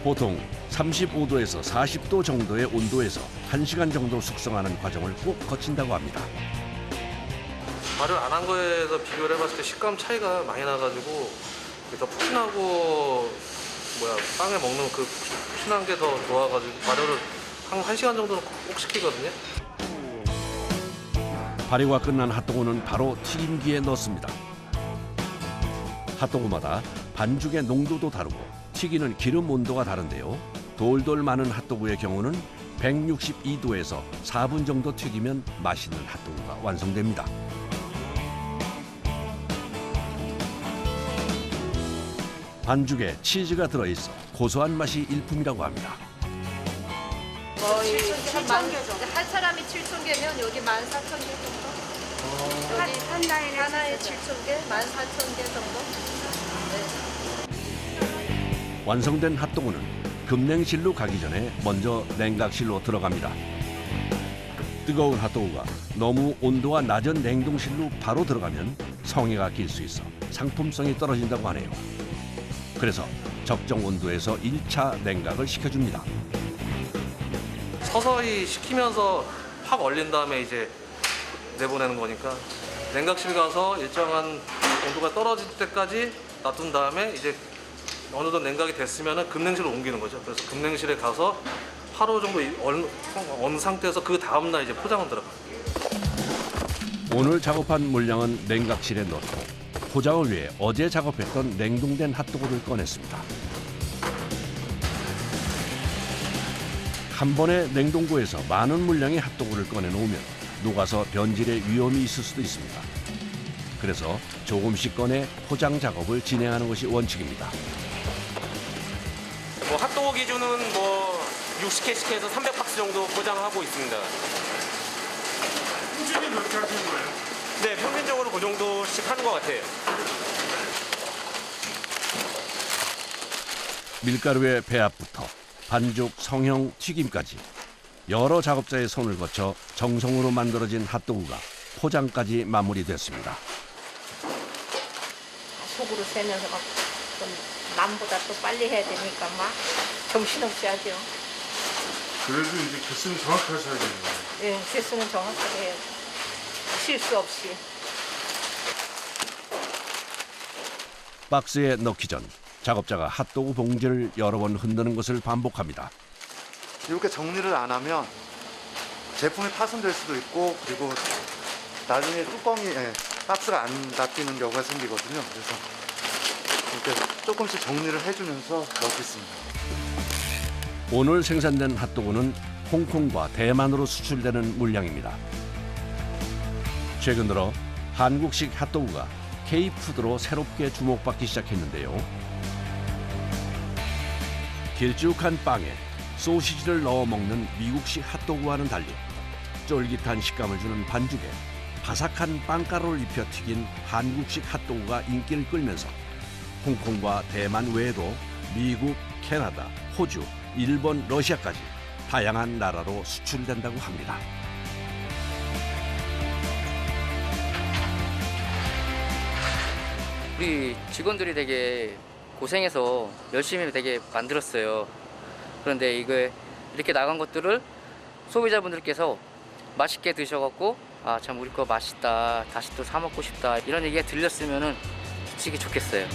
보통 35도에서 40도 정도의 온도에서 1시간 정도 숙성하는 과정을 꼭 거친다고 합니다. 발효 안 한 거에서 비교를 해봤을 때 식감 차이가 많이 나가지고 더 푹신하고 빵에 먹는 그 푹신한 게 더 좋아가지고 발효를 한 1시간 정도는 꼭 시키거든요. 발효가 끝난 핫도그는 바로 튀김기에 넣습니다. 핫도그마다 반죽의 농도도 다르고 튀기는 기름 온도가 다른데요. 돌돌 마는 핫도그의 경우는 162도에서 4분 정도 튀기면 맛있는 핫도그가 완성됩니다. 반죽에 치즈가 들어있어 고소한 맛이 일품이라고 합니다. 거의 7,000개 정도. 한 사람이 7,000개면 여기 14,000개 정도. 여기 하나에 7,000개, 14,000개 정도. 네. 완성된 핫도그는 급냉실로 가기 전에 먼저 냉각실로 들어갑니다. 뜨거운 핫도그가 너무 온도가 낮은 냉동실로 바로 들어가면 성에가 낄 수 있어 상품성이 떨어진다고 하네요. 그래서 적정 온도에서 1차 냉각을 시켜줍니다. 서서히 식히면서 확 얼린 다음에 이제 내보내는 거니까 냉각실 가서 일정한 온도가 떨어질 때까지 놔둔 다음에 이제 어느 정도 냉각이 됐으면 급냉실로 옮기는 거죠. 그래서 급냉실에 가서 하루 정도 언 상태에서 그 다음날 이제 포장은 들어가요. 오늘 작업한 물량은 냉각실에 넣고 포장을 위해 어제 작업했던 냉동된 핫도그를 꺼냈습니다. 한 번에 냉동고에서 많은 물량의 핫도그를 꺼내놓으면 녹아서 변질의 위험이 있을 수도 있습니다. 그래서 조금씩 꺼내 포장 작업을 진행하는 것이 원칙입니다. 핫도그 기준은 60개씩 해서 300박스 정도 포장하고 있습니다. 꾸준히 그렇게 하시는 거예요? 네, 평균적으로 그 정도씩 하는 것 같아요. 밀가루의 배합부터 반죽, 성형, 튀김까지 여러 작업자의 손을 거쳐 정성으로 만들어진 핫도그가 포장까지 마무리됐습니다. 속으로 세면서 막 남보다 또 빨리 해야 되니까 막 정신없이 하죠. 그래도 이제 개수는 정확하게 하셔야 되는 거예요. 네, 개수는 정확하게 해야죠. 실수 없이. 박스에 넣기 전 작업자가 핫도그 봉지를 여러 번 흔드는 것을 반복합니다. 이렇게 정리를 안 하면 제품이 파손될 수도 있고 그리고 나중에 뚜껑이 박스가 안 닫히는 경우가 생기거든요. 그래서 이렇게 조금씩 정리를 해주면서 넣고 있습니다. 오늘 생산된 핫도그는 홍콩과 대만으로 수출되는 물량입니다. 최근 들어 한국식 핫도그가 K푸드로 새롭게 주목받기 시작했는데요. 길쭉한 빵에 소시지를 넣어 먹는 미국식 핫도그와는 달리 쫄깃한 식감을 주는 반죽에 바삭한 빵가루를 입혀 튀긴 한국식 핫도그가 인기를 끌면서 홍콩과 대만 외에도 미국, 캐나다, 호주, 일본, 러시아까지 다양한 나라로 수출된다고 합니다. 우리 직원들이 되게 고생해서 열심히 되게 만들었어요. 그런데 이거 이렇게 나간 것들을 소비자분들께서 맛있게 드셔갖고 아 참 우리 거 맛있다, 다시 또 사 먹고 싶다 이런 얘기가 들렸으면은 솔직히 좋겠어요.